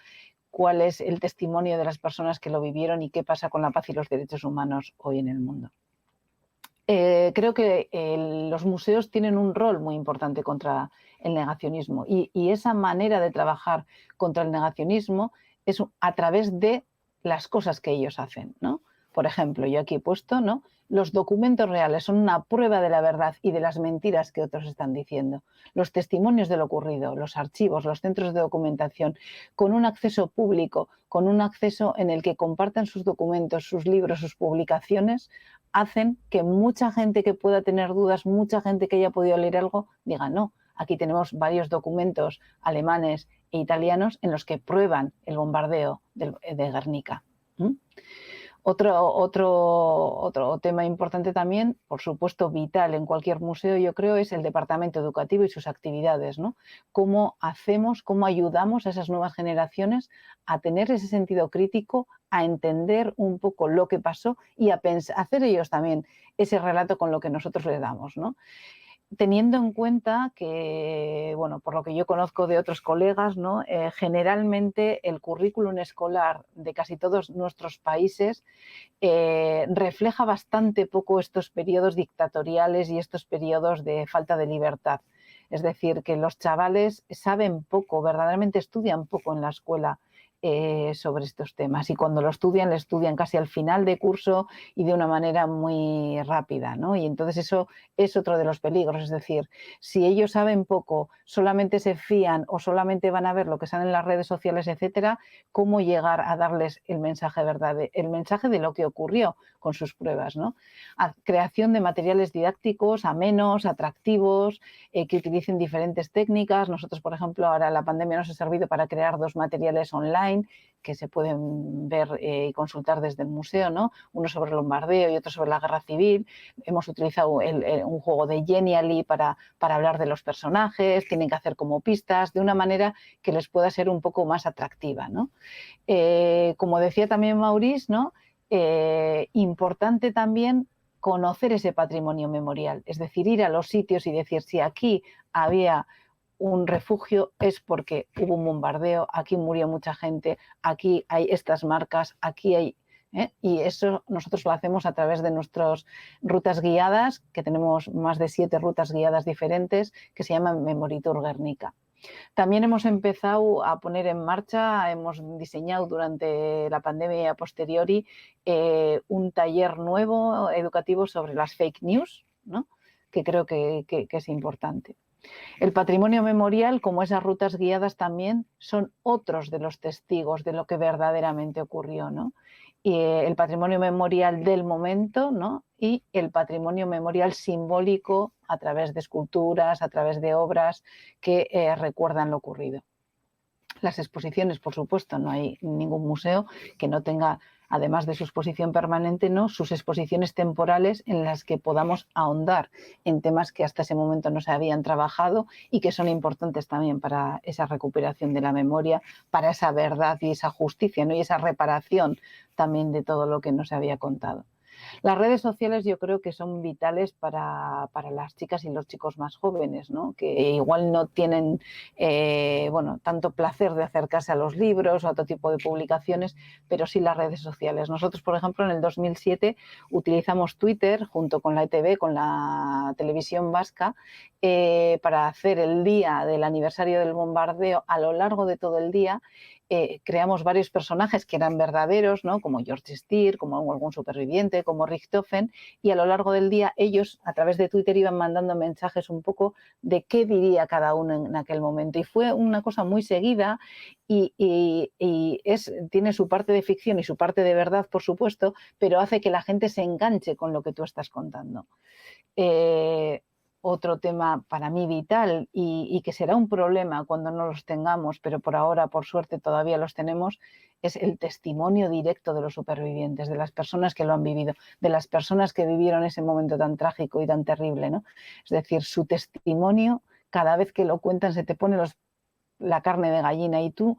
¿Cuál es el testimonio de las personas que lo vivieron y qué pasa con la paz y los derechos humanos hoy en el mundo? Creo que los museos tienen un rol muy importante contra el negacionismo y esa manera de trabajar contra el negacionismo es a través de las cosas que ellos hacen, ¿no? Por ejemplo, yo aquí he puesto, ¿no? Los documentos reales son una prueba de la verdad y de las mentiras que otros están diciendo. Los testimonios de lo ocurrido, los archivos, los centros de documentación, con un acceso público, con un acceso en el que compartan sus documentos, sus libros, sus publicaciones, hacen que mucha gente que pueda tener dudas, mucha gente que haya podido leer algo, diga no. Aquí tenemos varios documentos alemanes e italianos en los que prueban el bombardeo de Guernica. Otro tema importante también, por supuesto vital en cualquier museo, yo creo, es el departamento educativo y sus actividades, ¿no? Cómo ayudamos a esas nuevas generaciones a tener ese sentido crítico, a entender un poco lo que pasó y a hacer ellos también ese relato con lo que nosotros les damos, ¿no? Teniendo en cuenta que, bueno, por lo que yo conozco de otros colegas, ¿no? Generalmente el currículum escolar de casi todos nuestros países refleja bastante poco estos periodos dictatoriales y estos periodos de falta de libertad. Es decir, que los chavales saben poco, verdaderamente estudian poco en la escuela sobre estos temas, y cuando lo estudian casi al final de curso y de una manera muy rápida, ¿no? Y entonces eso es otro de los peligros, es decir, si ellos saben poco, solamente se fían o solamente van a ver lo que sale en las redes sociales, etcétera, ¿cómo llegar a darles el mensaje verdadero, el mensaje de lo que ocurrió con sus pruebas, ¿no? Creación de materiales didácticos amenos, atractivos, que utilicen diferentes técnicas. Nosotros, por ejemplo, ahora la pandemia nos ha servido para crear 2 materiales online que se pueden ver y consultar desde el museo, ¿no? Uno sobre el bombardeo y otro sobre la guerra civil. Hemos utilizado un juego de Genially para hablar de los personajes, tienen que hacer como pistas, de una manera que les pueda ser un poco más atractiva, ¿no? Como decía también Maurice, ¿no? Importante también conocer ese patrimonio memorial, es decir, ir a los sitios y decir si aquí había un refugio es porque hubo un bombardeo, aquí murió mucha gente, aquí hay estas marcas, aquí hay... Y eso nosotros lo hacemos a través de nuestras rutas guiadas, que tenemos más de 7 rutas guiadas diferentes, que se llaman Memoritur Guernica. También hemos empezado a poner en marcha, hemos diseñado durante la pandemia y a posteriori un taller nuevo educativo sobre las fake news, ¿no? Que creo que es importante. El patrimonio memorial, como esas rutas guiadas también, son otros de los testigos de lo que verdaderamente ocurrió, ¿no? Y el patrimonio memorial del momento, ¿no? Y el patrimonio memorial simbólico a través de esculturas, a través de obras que recuerdan lo ocurrido. Las exposiciones, por supuesto, no hay ningún museo que no tenga, además de su exposición permanente, ¿no? sus exposiciones temporales en las que podamos ahondar en temas que hasta ese momento no se habían trabajado y que son importantes también para esa recuperación de la memoria, para esa verdad y esa justicia, ¿no? Y esa reparación también de todo lo que no se había contado. Las redes sociales yo creo que son vitales para las chicas y los chicos más jóvenes, ¿no? Que igual no tienen tanto placer de acercarse a los libros o a otro tipo de publicaciones, pero sí las redes sociales. Nosotros, por ejemplo, en el 2007 utilizamos Twitter junto con la ETV, con la televisión vasca, para hacer el día del aniversario del bombardeo a lo largo de todo el día. Creamos varios personajes que eran verdaderos, ¿no? Como George Stier, como algún superviviente, como Richthofen, y a lo largo del día ellos a través de Twitter iban mandando mensajes un poco de qué diría cada uno en aquel momento. Y fue una cosa muy seguida y tiene su parte de ficción y su parte de verdad, por supuesto, pero hace que la gente se enganche con lo que tú estás contando. otro tema para mí vital y que será un problema cuando no los tengamos, pero por ahora, por suerte, todavía los tenemos, es el testimonio directo de los supervivientes, de las personas que lo han vivido, de las personas que vivieron ese momento tan trágico y tan terrible, ¿no? Es decir, su testimonio, cada vez que lo cuentan, se te pone la carne de gallina y tú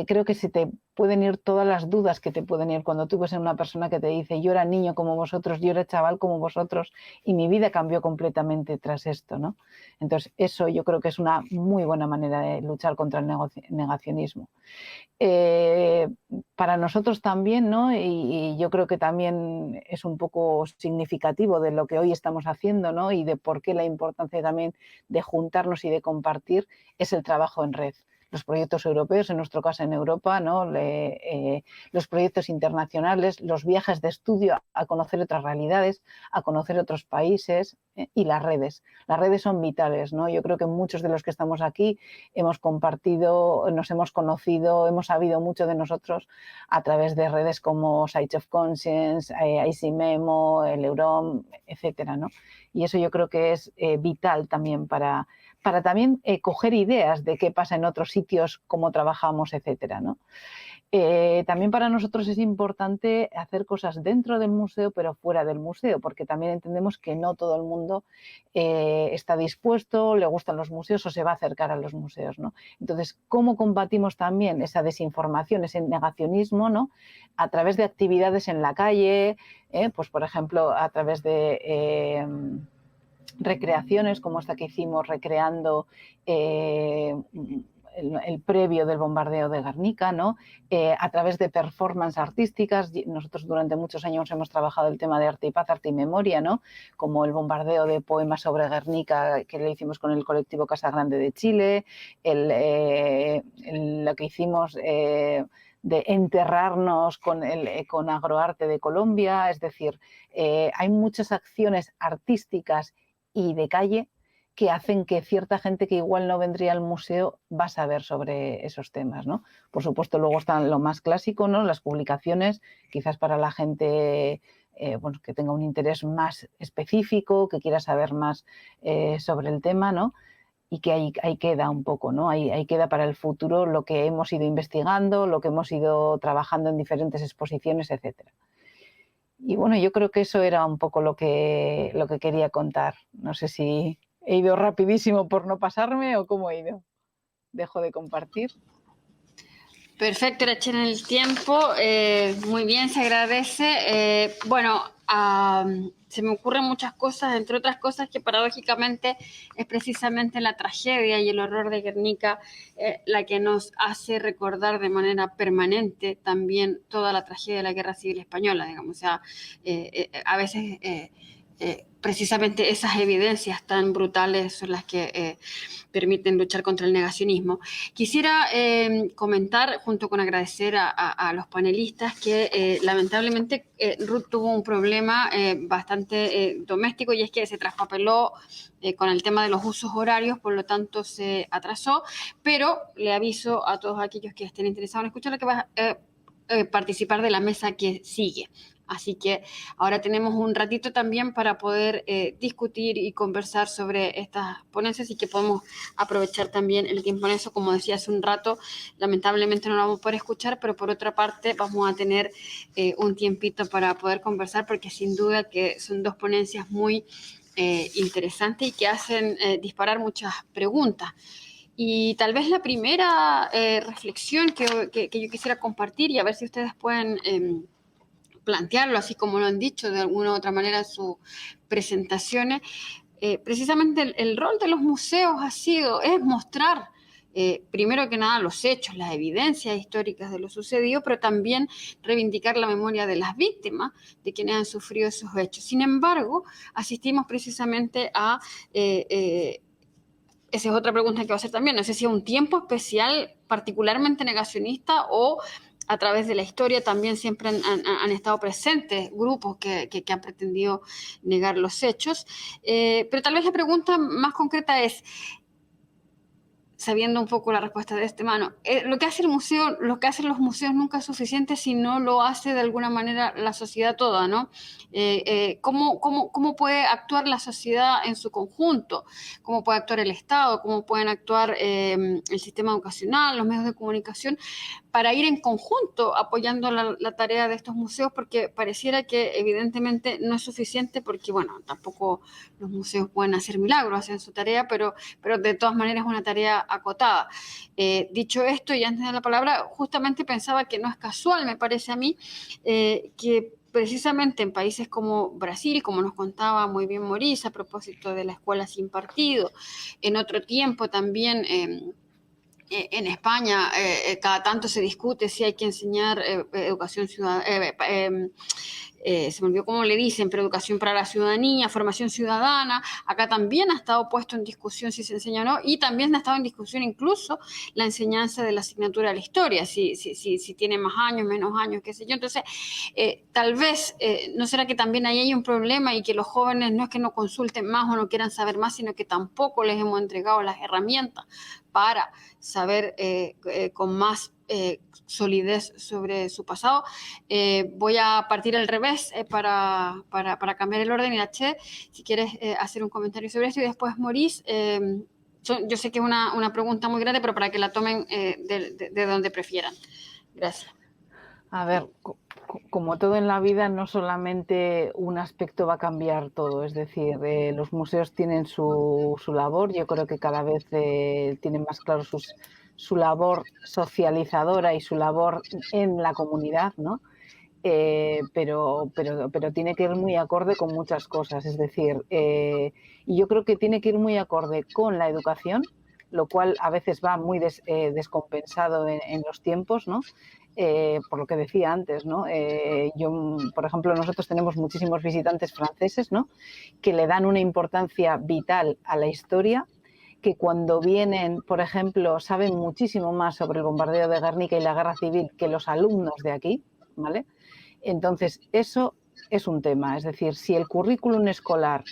creo que se te pueden ir todas las dudas que te pueden ir cuando tú ves a una persona que te dice yo era niño como vosotros, yo era chaval como vosotros y mi vida cambió completamente tras esto, ¿no? Entonces eso yo creo que es una muy buena manera de luchar contra el negacionismo. Para nosotros también, ¿no? Y yo creo que también es un poco significativo de lo que hoy estamos haciendo, ¿no? Y de por qué la importancia también de juntarnos y de compartir es el trabajo en red. Los proyectos europeos, en nuestro caso en Europa, ¿no? Los proyectos internacionales, los viajes de estudio a conocer otras realidades, a conocer otros países y las redes. Las redes son vitales, ¿no? Yo creo que muchos de los que estamos aquí hemos compartido, nos hemos conocido, hemos sabido mucho de nosotros a través de redes como Sites of Conscience, ICMemo, el Eurom, etcétera, ¿no? Y eso yo creo que es vital también para también coger ideas de qué pasa en otros sitios, cómo trabajamos, etcétera, ¿no? También para nosotros es importante hacer cosas dentro del museo, pero fuera del museo, porque también entendemos que no todo el mundo está dispuesto, le gustan los museos o se va a acercar a los museos, ¿no? Entonces, ¿cómo combatimos también esa desinformación, ese negacionismo, ¿no? A través de actividades en la calle, pues por ejemplo, a través de recreaciones como esta que hicimos recreando el previo del bombardeo de Guernica, ¿no? A través de performance artísticas. Nosotros durante muchos años hemos trabajado el tema de arte y paz, arte y memoria, ¿no? Como el bombardeo de poemas sobre Guernica que lo hicimos con el colectivo Casa Grande de Chile, lo que hicimos de enterrarnos con agroarte de Colombia. Es decir, hay muchas acciones artísticas y de calle que hacen que cierta gente que igual no vendría al museo va a saber sobre esos temas, ¿no? Por supuesto, luego está lo más clásico, ¿no? Las publicaciones, quizás para la gente bueno, que tenga un interés más específico, que quiera saber más sobre el tema, ¿no? Y que ahí queda un poco, ¿no? Ahí queda para el futuro lo que hemos ido investigando, lo que hemos ido trabajando en diferentes exposiciones, etcétera. Y bueno, yo creo que eso era un poco lo que quería contar. No sé si he ido rapidísimo por no pasarme o cómo he ido. Dejo de compartir. Perfecto, Irachen, en el tiempo. Muy bien, se agradece. Bueno, se me ocurren muchas cosas, entre otras cosas que paradójicamente es precisamente la tragedia y el horror de Guernica la que nos hace recordar de manera permanente también toda la tragedia de la Guerra Civil Española, digamos. O sea, a veces precisamente esas evidencias tan brutales son las que permiten luchar contra el negacionismo. Quisiera comentar, junto con agradecer a los panelistas, que lamentablemente Ruth tuvo un problema bastante doméstico, y es que se traspapeló con el tema de los usos horarios, por lo tanto se atrasó, pero le aviso a todos aquellos que estén interesados en escucharlo que va a participar de la mesa que sigue. Así que ahora tenemos un ratito también para poder discutir y conversar sobre estas ponencias, y que podemos aprovechar también el tiempo en eso. Como decía hace un rato, lamentablemente no lo vamos a poder escuchar, pero por otra parte vamos a tener un tiempito para poder conversar, porque sin duda que son dos ponencias muy interesantes y que hacen disparar muchas preguntas. Y tal vez la primera reflexión que yo quisiera compartir, y a ver si ustedes pueden plantearlo, así como lo han dicho de alguna u otra manera en sus presentaciones, precisamente el rol de los museos es mostrar, primero que nada, los hechos, las evidencias históricas de lo sucedido, pero también reivindicar la memoria de las víctimas, de quienes han sufrido esos hechos. Sin embargo, asistimos precisamente a... esa es otra pregunta que va a hacer también. No sé si es un tiempo especial particularmente negacionista, o a través de la historia también siempre han estado presentes grupos que han pretendido negar los hechos. Pero tal vez la pregunta más concreta es, sabiendo un poco la respuesta de este mano, lo que hace el museo, lo que hacen los museos nunca es suficiente si no lo hace de alguna manera la sociedad toda, ¿no? ¿Cómo puede actuar la sociedad en su conjunto? ¿Cómo puede actuar el Estado? ¿Cómo pueden actuar el sistema educacional, los medios de comunicación, para ir en conjunto apoyando la tarea de estos museos? Porque pareciera que evidentemente no es suficiente, porque bueno, tampoco los museos pueden hacer milagros, hacen su tarea, pero de todas maneras es una tarea acotada. Dicho esto, y antes de la palabra, justamente pensaba que no es casual, me parece a mí, que precisamente en países como Brasil, como nos contaba muy bien Maurice, a propósito de la escuela sin partido, en otro tiempo también en España cada tanto se discute si hay que enseñar educación ciudadana, se me olvidó cómo le dicen, pero educación para la ciudadanía, formación ciudadana. Acá también ha estado puesto en discusión si se enseña o no, y también ha estado en discusión incluso la enseñanza de la asignatura de la historia, si tiene más años, menos años, qué sé yo. Entonces, tal vez, ¿no será que también ahí hay un problema y que los jóvenes no es que no consulten más o no quieran saber más, sino que tampoco les hemos entregado las herramientas para saber con más solidez sobre su pasado? Voy a partir al revés para cambiar el orden. Irache, si quieres hacer un comentario sobre esto, y después Maurice. Yo sé que es una pregunta muy grande, pero para que la tomen de donde prefieran. Gracias. A ver, como todo en la vida, no solamente un aspecto va a cambiar todo, es decir, los museos tienen su labor, yo creo que cada vez tienen más claro su labor socializadora y su labor en la comunidad, ¿no? Pero tiene que ir muy acorde con muchas cosas, es decir, y yo creo que tiene que ir muy acorde con la educación, lo cual a veces va muy descompensado en los tiempos, ¿no? Por lo que decía antes, ¿no? Yo, por ejemplo, nosotros tenemos muchísimos visitantes franceses, ¿no? Que le dan una importancia vital a la historia, que cuando vienen, por ejemplo, saben muchísimo más sobre el bombardeo de Guernica y la guerra civil que los alumnos de aquí, ¿vale? Entonces, eso es un tema, es decir, si el currículum escolar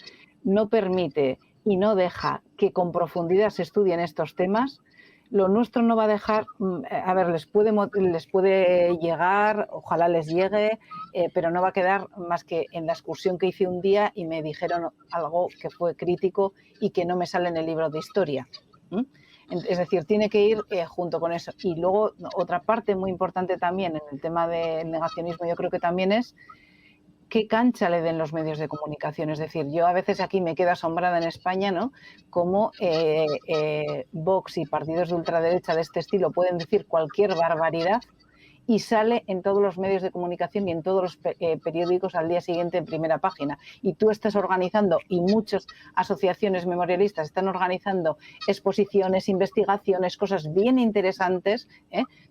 no permite y no deja que con profundidad se estudien estos temas, lo nuestro no va a dejar, a ver, les puede llegar, ojalá les llegue, pero no va a quedar más que en la excursión que hice un día y me dijeron algo que fue crítico y que no me sale en el libro de historia. Es decir, tiene que ir junto con eso. Y luego otra parte muy importante también en el tema del negacionismo, yo creo que también es qué cancha le den los medios de comunicación. Es decir, yo a veces aquí me quedo asombrada en España, ¿no? Cómo Vox y partidos de ultraderecha de este estilo pueden decir cualquier barbaridad y sale en todos los medios de comunicación y en todos los periódicos al día siguiente en primera página. Y tú estás organizando, y muchas asociaciones memorialistas están organizando exposiciones, investigaciones, cosas bien interesantes,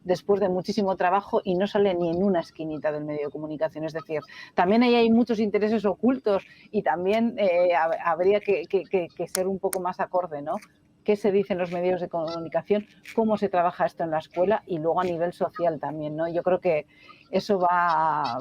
después de muchísimo trabajo, y no sale ni en una esquinita del medio de comunicación. Es decir, también ahí hay muchos intereses ocultos y también habría que ser un poco más acorde, ¿no? Qué se dice en los medios de comunicación, cómo se trabaja esto en la escuela y luego a nivel social también, ¿no? Yo creo que eso va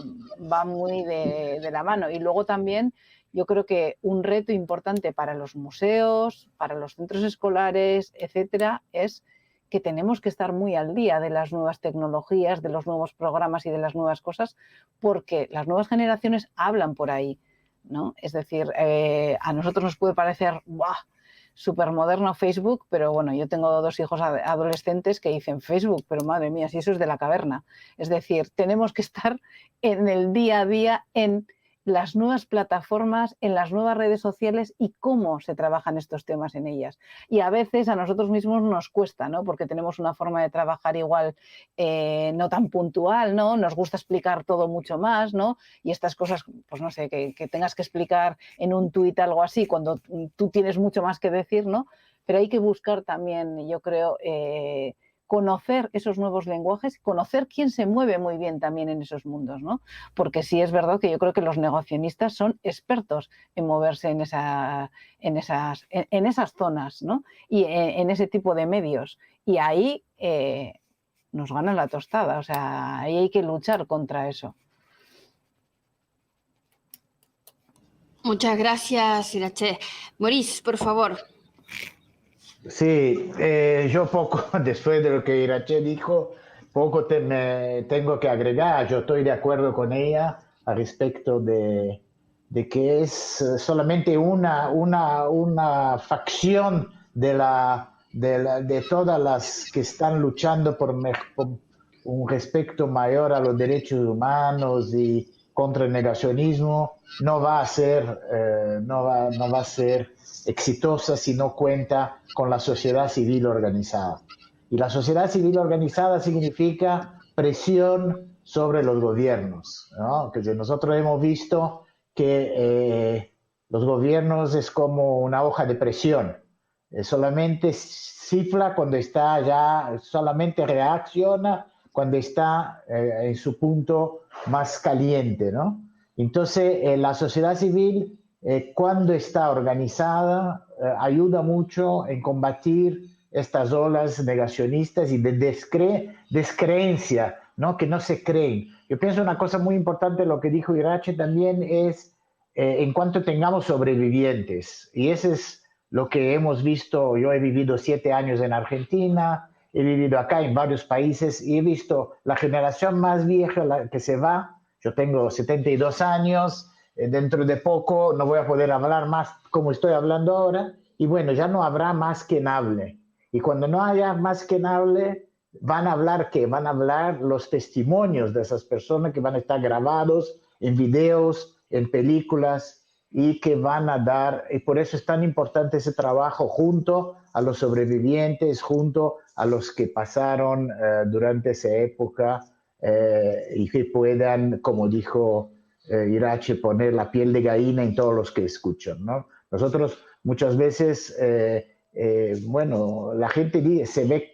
muy de la mano. Y luego también yo creo que un reto importante para los museos, para los centros escolares, etcétera, es que tenemos que estar muy al día de las nuevas tecnologías, de los nuevos programas y de las nuevas cosas, porque las nuevas generaciones hablan por ahí, ¿no? Es decir, a nosotros nos puede parecer ¡buah!, súper moderno Facebook, pero bueno, yo tengo 2 hijos adolescentes que dicen Facebook, pero madre mía, si eso es de la caverna. Es decir, tenemos que estar en el día a día, en las nuevas plataformas, en las nuevas redes sociales y cómo se trabajan estos temas en ellas. Y a veces a nosotros mismos nos cuesta, ¿no? Porque tenemos una forma de trabajar igual no tan puntual, ¿no? Nos gusta explicar todo mucho más, ¿no? Y estas cosas, pues no sé, que tengas que explicar en un tuit algo así cuando tú tienes mucho más que decir, ¿no? Pero hay que buscar también, yo creo, conocer esos nuevos lenguajes, conocer quién se mueve muy bien también en esos mundos, ¿no? Porque sí es verdad que yo creo que los negacionistas son expertos en moverse en esas zonas, ¿no? Y en ese tipo de medios. Y ahí nos gana la tostada, o sea, ahí hay que luchar contra eso. Muchas gracias, Irache. Maurice, por favor. Sí, yo poco, después de lo que Irache dijo, me tengo que agregar. Yo estoy de acuerdo con ella al respecto de que es solamente una facción de todas las que están luchando por un respeto mayor a los derechos humanos y contra el negacionismo. No va a ser exitosa si no cuenta con la sociedad civil organizada. Y la sociedad civil organizada significa presión sobre los gobiernos, ¿no? Que nosotros hemos visto que los gobiernos es como una hoja de presión. Solamente cifra cuando está ya, solamente reacciona cuando está en su punto más caliente, ¿no? Entonces, la sociedad civil, cuando está organizada, ayuda mucho en combatir estas olas negacionistas y de descreencia, ¿no? Que no se creen. Yo pienso una cosa muy importante, lo que dijo Irache también es, en cuanto tengamos sobrevivientes, y ese es lo que hemos visto. Yo he vivido 7 años en Argentina, he vivido acá en varios países y he visto la generación más vieja la que se va. Yo tengo 72 años, dentro de poco no voy a poder hablar más como estoy hablando ahora, y bueno, ya no habrá más quien hable. Y cuando no haya más quien hable, van a hablar ¿qué? Van a hablar los testimonios de esas personas que van a estar grabados en videos, en películas, y que van a dar, y por eso es tan importante ese trabajo junto a los sobrevivientes, junto a los que pasaron durante esa época, y que puedan, como dijo Irache, poner la piel de gallina en todos los que escuchan, ¿no? Nosotros muchas veces, bueno, la gente se ve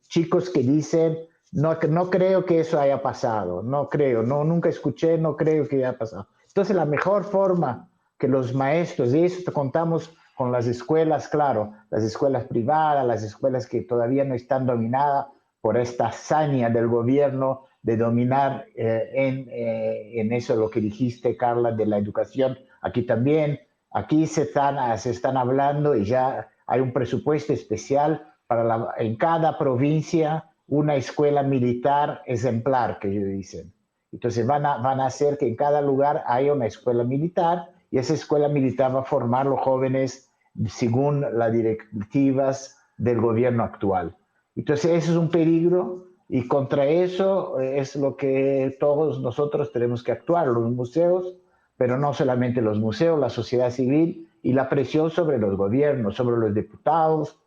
chicos que dicen, no creo que eso haya pasado, no creo, no, nunca escuché, no creo que haya pasado. Entonces la mejor forma que los maestros, y eso contamos con las escuelas, claro, las escuelas privadas, las escuelas que todavía no están dominadas por esta hazaña del gobierno de dominar en eso lo que dijiste, Carla, de la educación. Aquí también, aquí se están hablando y ya hay un presupuesto especial para en cada provincia una escuela militar ejemplar, que ellos dicen. Entonces van a hacer que en cada lugar haya una escuela militar, y esa escuela militar va a formar los jóvenes según las directivas del gobierno actual. Entonces eso es un peligro, y contra eso es lo que todos nosotros tenemos que actuar, los museos, pero no solamente los museos, la sociedad civil y la presión sobre los gobiernos, sobre los diputados,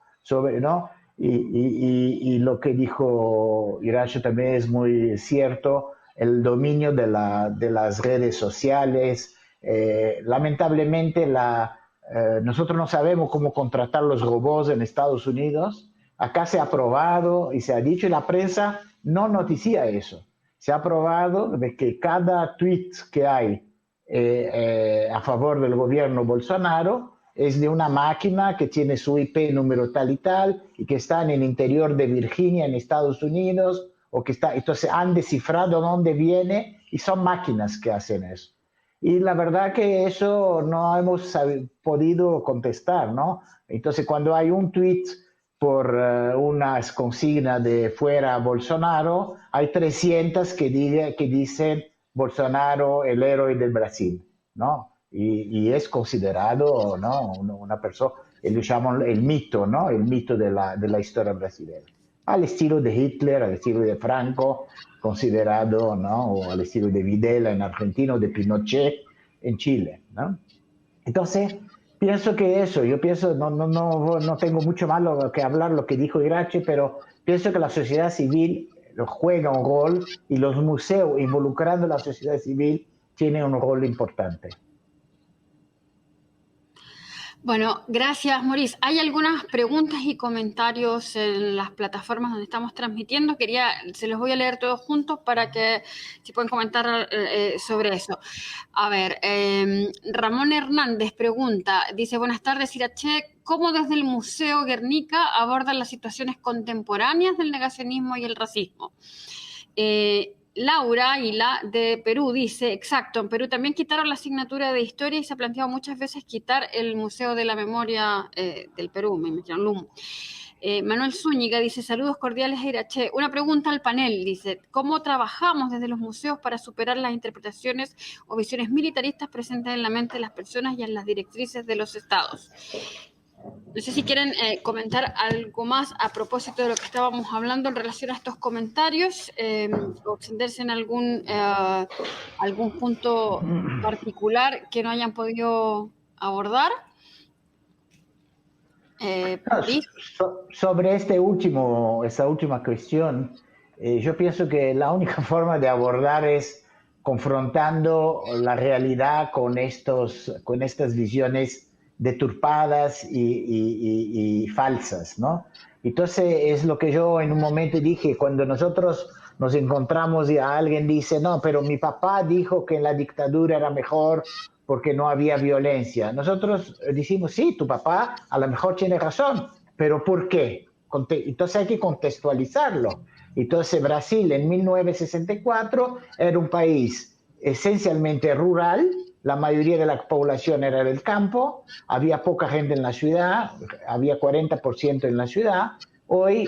¿no? Y lo que dijo Irache también es muy cierto, el dominio de las redes sociales. Lamentablemente, nosotros no sabemos cómo contratar los robots en Estados Unidos. Acá se ha probado y se ha dicho, y la prensa no noticia eso. Se ha probado de que cada tweet que hay a favor del gobierno Bolsonaro es de una máquina que tiene su IP número tal y tal, y que está en el interior de Virginia, en Estados Unidos, o que está, entonces han descifrado dónde viene, y son máquinas que hacen eso. Y la verdad que eso no hemos podido contestar, ¿no? Entonces, cuando hay un tweet por unas consignas de fuera Bolsonaro, hay 300 que dicen Bolsonaro, el héroe del Brasil, ¿no? Y es considerado, ¿no? Una persona, lo llaman el mito, ¿no? El mito de la historia brasileña. Al estilo de Hitler, al estilo de Franco, considerado, ¿no? O al estilo de Videla en Argentina, o de Pinochet en Chile, ¿no? Entonces, pienso que eso, yo pienso, no tengo mucho más que hablar lo que dijo Irache, pero pienso que la sociedad civil juega un rol, y los museos involucrando a la sociedad civil tienen un rol importante. Bueno, gracias, Maurice. Hay algunas preguntas y comentarios en las plataformas donde estamos transmitiendo. Se los voy a leer todos juntos para que si pueden comentar sobre eso. A ver, Ramón Hernández pregunta, dice, buenas tardes, Irache, ¿cómo desde el Museo Guernica abordan las situaciones contemporáneas del negacionismo y el racismo? Laura Aguila de Perú dice, exacto, en Perú también quitaron la asignatura de historia y se ha planteado muchas veces quitar el Museo de la Memoria del Perú, me imagino, LUM. Manuel Zúñiga dice, saludos cordiales a Irache. Una pregunta al panel, dice, ¿cómo trabajamos desde los museos para superar las interpretaciones o visiones militaristas presentes en la mente de las personas y en las directrices de los estados? No sé si quieren comentar algo más a propósito de lo que estábamos hablando en relación a estos comentarios, o extenderse en algún punto particular que no hayan podido abordar. Sobre esta última cuestión, yo pienso que la única forma de abordar es confrontando la realidad con estas visiones deturpadas y falsas, ¿no? Entonces es lo que yo en un momento dije, cuando nosotros nos encontramos y alguien dice, no, pero mi papá dijo que en la dictadura era mejor porque no había violencia. Nosotros decimos, sí, tu papá a lo mejor tiene razón, pero ¿por qué? Entonces hay que contextualizarlo. Entonces Brasil en 1964 era un país esencialmente rural, la mayoría de la población era del campo, había poca gente en la ciudad, había 40% en la ciudad. Hoy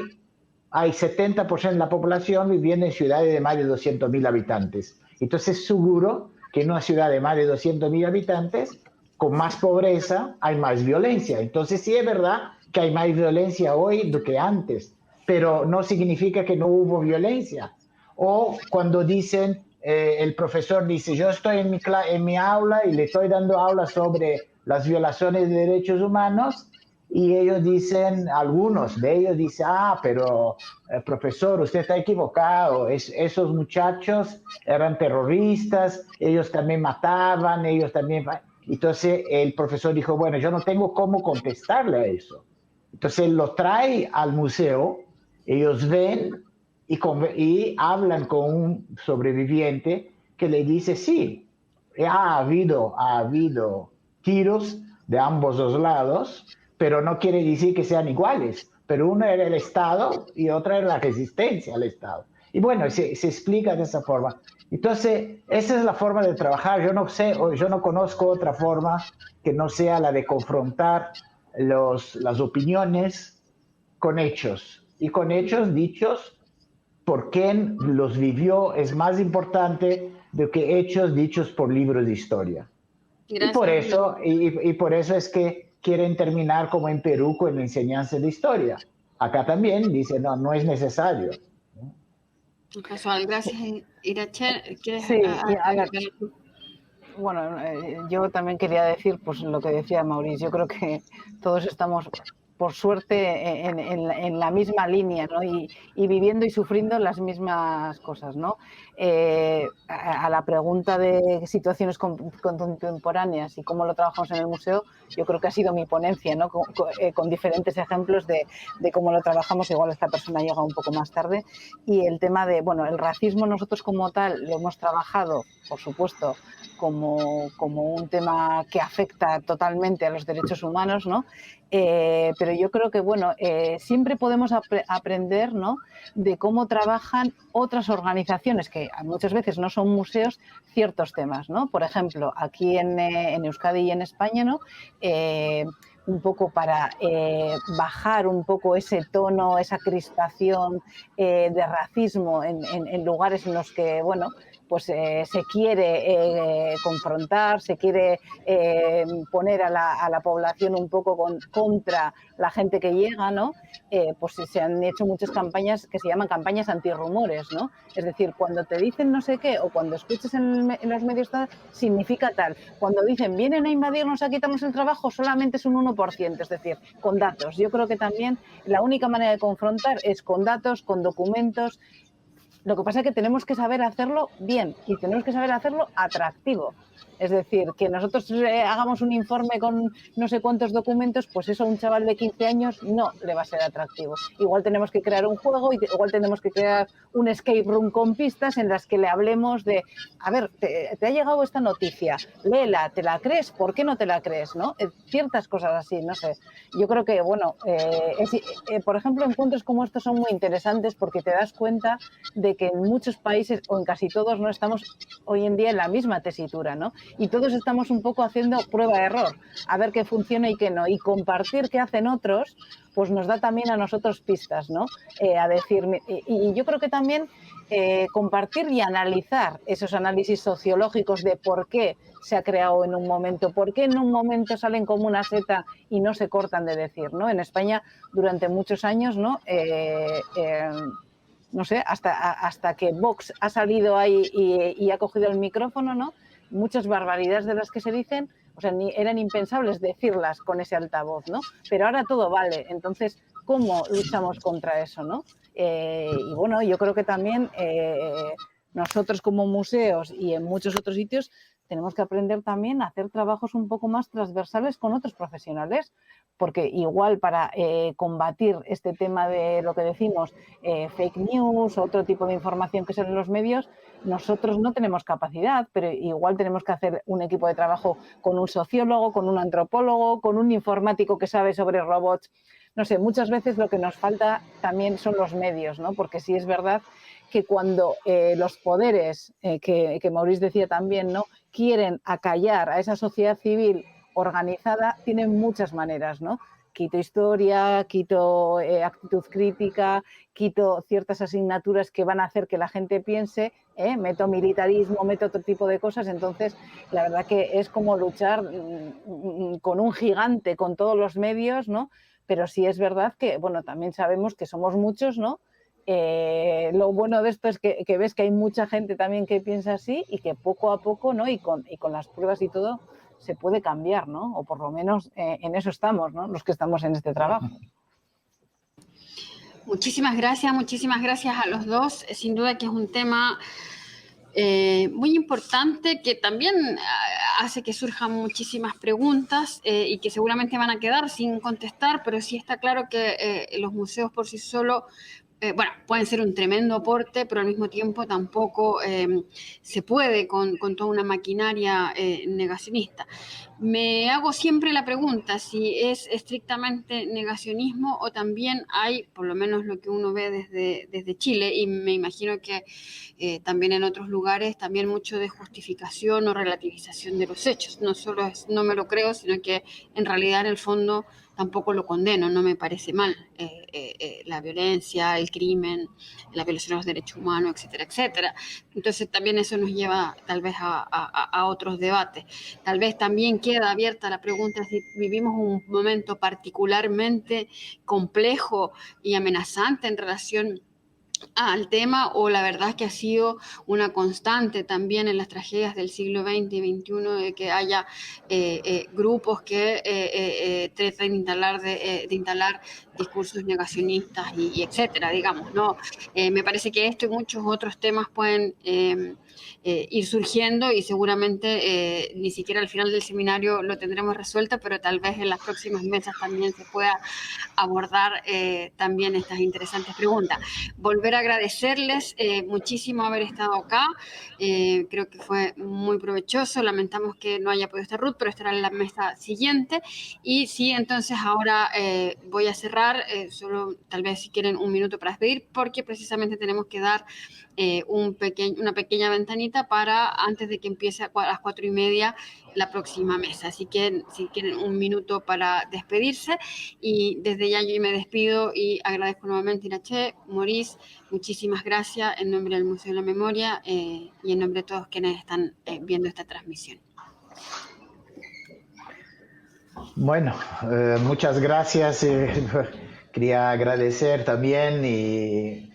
hay 70% de la población viviendo en ciudades de más de 200.000 habitantes. Entonces seguro que en una ciudad de más de 200.000 habitantes, con más pobreza, hay más violencia. Entonces sí es verdad que hay más violencia hoy do que antes, pero no significa que no hubo violencia. O cuando dicen, el profesor dice, yo estoy en mi aula y le estoy dando aula sobre las violaciones de derechos humanos, y ellos dicen, algunos de ellos dicen, pero profesor, usted está equivocado, esos muchachos eran terroristas, ellos también mataban, ellos también... Entonces el profesor dijo, bueno, yo no tengo cómo contestarle a eso. Entonces lo trae al museo, ellos ven y hablan con un sobreviviente que le dice, sí, ha habido tiros de ambos los lados, pero no quiere decir que sean iguales. Pero uno era el Estado y otra era la resistencia al Estado. Y bueno, se explica de esa forma. Entonces, esa es la forma de trabajar. Yo no sé, yo no conozco otra forma que no sea la de confrontar las opiniones con hechos. Y con hechos dichos por quien los vivió es más importante de que hechos dichos por libros de historia. Gracias. Y por eso es que quieren terminar como en Perú con la enseñanza de historia. Acá también dicen, no es necesario. Casual, gracias, Irache. ¿Quieres Sí, a ver, agregar? bueno, yo también quería decir, pues lo que decía Mauricio, yo creo que todos estamos, por suerte, en la misma línea, ¿no? Y viviendo y sufriendo las mismas cosas, ¿no? A la pregunta de situaciones contemporáneas y cómo lo trabajamos en el museo, yo creo que ha sido mi ponencia, ¿no? Con diferentes ejemplos de cómo lo trabajamos. Igual esta persona llega un poco más tarde. Y el tema de, bueno, el racismo nosotros como tal lo hemos trabajado, por supuesto, como un tema que afecta totalmente a los derechos humanos, ¿no? Pero yo creo que, bueno, siempre podemos aprender, ¿no?, de cómo trabajan otras organizaciones que muchas veces no son museos, ciertos temas, ¿no? Por ejemplo, aquí en Euskadi y en España, ¿no?, un poco para bajar un poco ese tono, esa crispación de racismo en lugares en los que, bueno, pues se quiere confrontar, se quiere poner a la población un poco contra la gente que llega, ¿no? Pues se han hecho muchas campañas que se llaman campañas antirrumores, ¿no? Es decir, cuando te dicen no sé qué o cuando escuches en los medios tal, significa tal. Cuando dicen vienen a invadirnos, a quitarnos el trabajo, solamente es un 1%, es decir, con datos. Yo creo que también la única manera de confrontar es con datos, con documentos. Lo que pasa es que tenemos que saber hacerlo bien y tenemos que saber hacerlo atractivo. Es decir, que nosotros hagamos un informe con no sé cuántos documentos, pues eso a un chaval de 15 años no le va a ser atractivo. Igual tenemos que crear un juego, igual tenemos que crear un escape room con pistas en las que le hablemos de, a ver, te ha llegado esta noticia, léela, ¿te la crees? ¿Por qué no te la crees? ¿No? Ciertas cosas así, no sé. Yo creo que, bueno, por ejemplo, encuentros como estos son muy interesantes porque te das cuenta de que en muchos países, o en casi todos, no estamos hoy en día en la misma tesitura, ¿no? Y todos estamos un poco haciendo prueba-error, a ver qué funciona y qué no. Y compartir qué hacen otros, pues nos da también a nosotros pistas, ¿no? A decir, y yo creo que también compartir y analizar esos análisis sociológicos de por qué se ha creado en un momento, por qué en un momento salen como una seta y no se cortan de decir, ¿no? En España durante muchos años, ¿no? No sé, hasta que Vox ha salido ahí y ha cogido el micrófono, ¿no? Muchas barbaridades de las que se dicen, o sea, eran impensables decirlas con ese altavoz, ¿no? Pero ahora todo vale. Entonces, ¿cómo luchamos contra eso, no? Y bueno, yo creo que también nosotros como museos y en muchos otros sitios tenemos que aprender también a hacer trabajos un poco más transversales con otros profesionales, porque igual para combatir este tema de lo que decimos, fake news, otro tipo de información que sale en los medios, nosotros no tenemos capacidad, pero igual tenemos que hacer un equipo de trabajo con un sociólogo, con un antropólogo, con un informático que sabe sobre robots. No sé, muchas veces lo que nos falta también son los medios, ¿no? Porque sí es verdad que cuando los poderes, que Maurice decía también, ¿no?, quieren acallar a esa sociedad civil organizada, tienen muchas maneras, ¿no? Quito historia, quito actitud crítica, quito ciertas asignaturas que van a hacer que la gente piense, meto militarismo, meto otro tipo de cosas. Entonces, la verdad que es como luchar con un gigante, con todos los medios, ¿no? Pero sí es verdad que, bueno, también sabemos que somos muchos, ¿no? Lo bueno de esto es que ves que hay mucha gente también que piensa así y que poco a poco, ¿no? Y con las pruebas y todo se puede cambiar, ¿no? O por lo menos en eso estamos, ¿no? Los que estamos en este trabajo. Muchísimas gracias a los dos. Sin duda que es un tema muy importante que también hace que surjan muchísimas preguntas y que seguramente van a quedar sin contestar, pero sí está claro que los museos por sí solos bueno, pueden ser un tremendo aporte, pero al mismo tiempo tampoco se puede con toda una maquinaria negacionista. Me hago siempre la pregunta si es estrictamente negacionismo o también hay, por lo menos lo que uno ve desde Chile, y me imagino que también en otros lugares, también mucho de justificación o relativización de los hechos. No solo es no me lo creo, sino que en realidad en el fondo tampoco lo condeno, no me parece mal la violencia, el crimen, la violación de los derechos humanos, etcétera, etcétera. Entonces también eso nos lleva tal vez a otros debates. Tal vez también queda abierta la pregunta si vivimos un momento particularmente complejo y amenazante en relación al tema, o la verdad es que ha sido una constante también en las tragedias del siglo XX y XXI de que haya grupos que tratan de instalar discursos negacionistas y etcétera, digamos, ¿no? Me parece que esto y muchos otros temas pueden ir surgiendo y seguramente ni siquiera al final del seminario lo tendremos resuelto, pero tal vez en las próximas mesas también se pueda abordar también estas interesantes preguntas. Volver a agradecerles muchísimo haber estado acá, creo que fue muy provechoso, lamentamos que no haya podido estar Ruth, pero estará en la mesa siguiente, y sí, entonces ahora voy a cerrar, solo tal vez si quieren un minuto para despedir, porque precisamente tenemos que dar una pequeña ventanita para antes de que empiece a las 4:30 la próxima mesa. Así que si quieren un minuto para despedirse, y desde ya yo me despido y agradezco nuevamente Irache, Maurice, muchísimas gracias en nombre del Museo de la Memoria y en nombre de todos quienes están viendo esta transmisión. Bueno, muchas gracias. Quería agradecer también y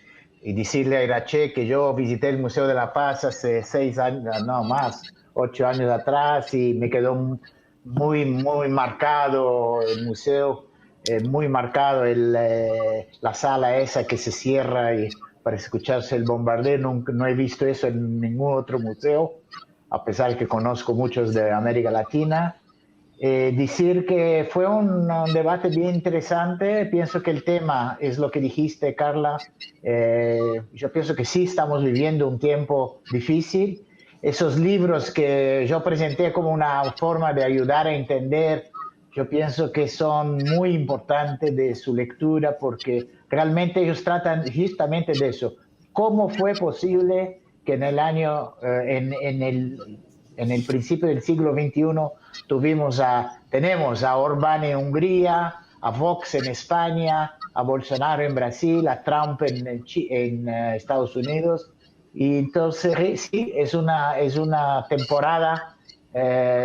decirle a Irache que yo visité el Museo de la Paz hace 6 años, no más, 8 años atrás, y me quedó muy, muy marcado el museo, muy marcado la sala esa que se cierra y para escucharse el bombardeo. No he visto eso en ningún otro museo. a pesar que conozco muchos de América Latina. Decir que fue un debate bien interesante. Pienso que el tema es lo que dijiste, Carla. Yo pienso que sí estamos viviendo un tiempo difícil. Esos libros que yo presenté como una forma de ayudar a entender, yo pienso que son muy importantes de su lectura porque realmente ellos tratan justamente de eso. ¿Cómo fue posible que en el año, en el principio del siglo XXI tenemos a Orbán en Hungría, a Vox en España, a Bolsonaro en Brasil, a Trump en Estados Unidos? Y entonces sí, es una temporada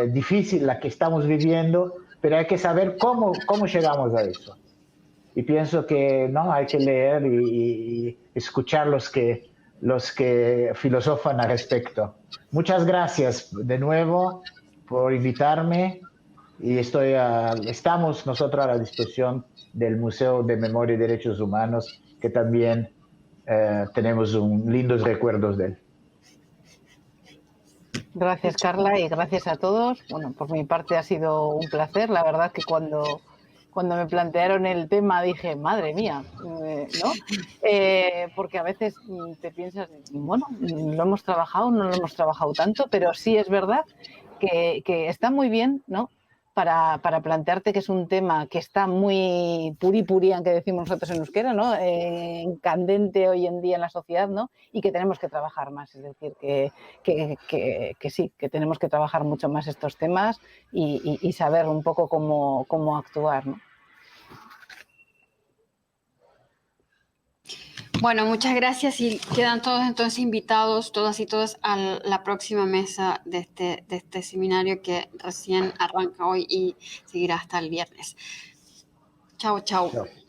difícil la que estamos viviendo, pero hay que saber cómo llegamos a eso. Y pienso que no hay que leer y escuchar los que filosofan al respecto. Muchas gracias de nuevo por invitarme y estamos nosotros a la disposición del Museo de Memoria y Derechos Humanos, que también tenemos lindos recuerdos de él. Gracias, Carla, y gracias a todos. Bueno, por mi parte ha sido un placer. La verdad que cuando me plantearon el tema dije, madre mía, ¿no? Porque a veces te piensas, bueno, lo hemos trabajado, no lo hemos trabajado tanto, pero sí es verdad que está muy bien, ¿no? Para plantearte que es un tema que está muy puri-purian, que decimos nosotros en euskera, ¿no? Candente hoy en día en la sociedad, ¿no? Y que tenemos que trabajar más, es decir, que sí, que tenemos que trabajar mucho más estos temas y saber un poco cómo actuar, ¿no? Bueno, muchas gracias y quedan todos entonces invitados, todas y todos, a la próxima mesa de este seminario que recién arranca hoy y seguirá hasta el viernes. Chao, chao. Chao.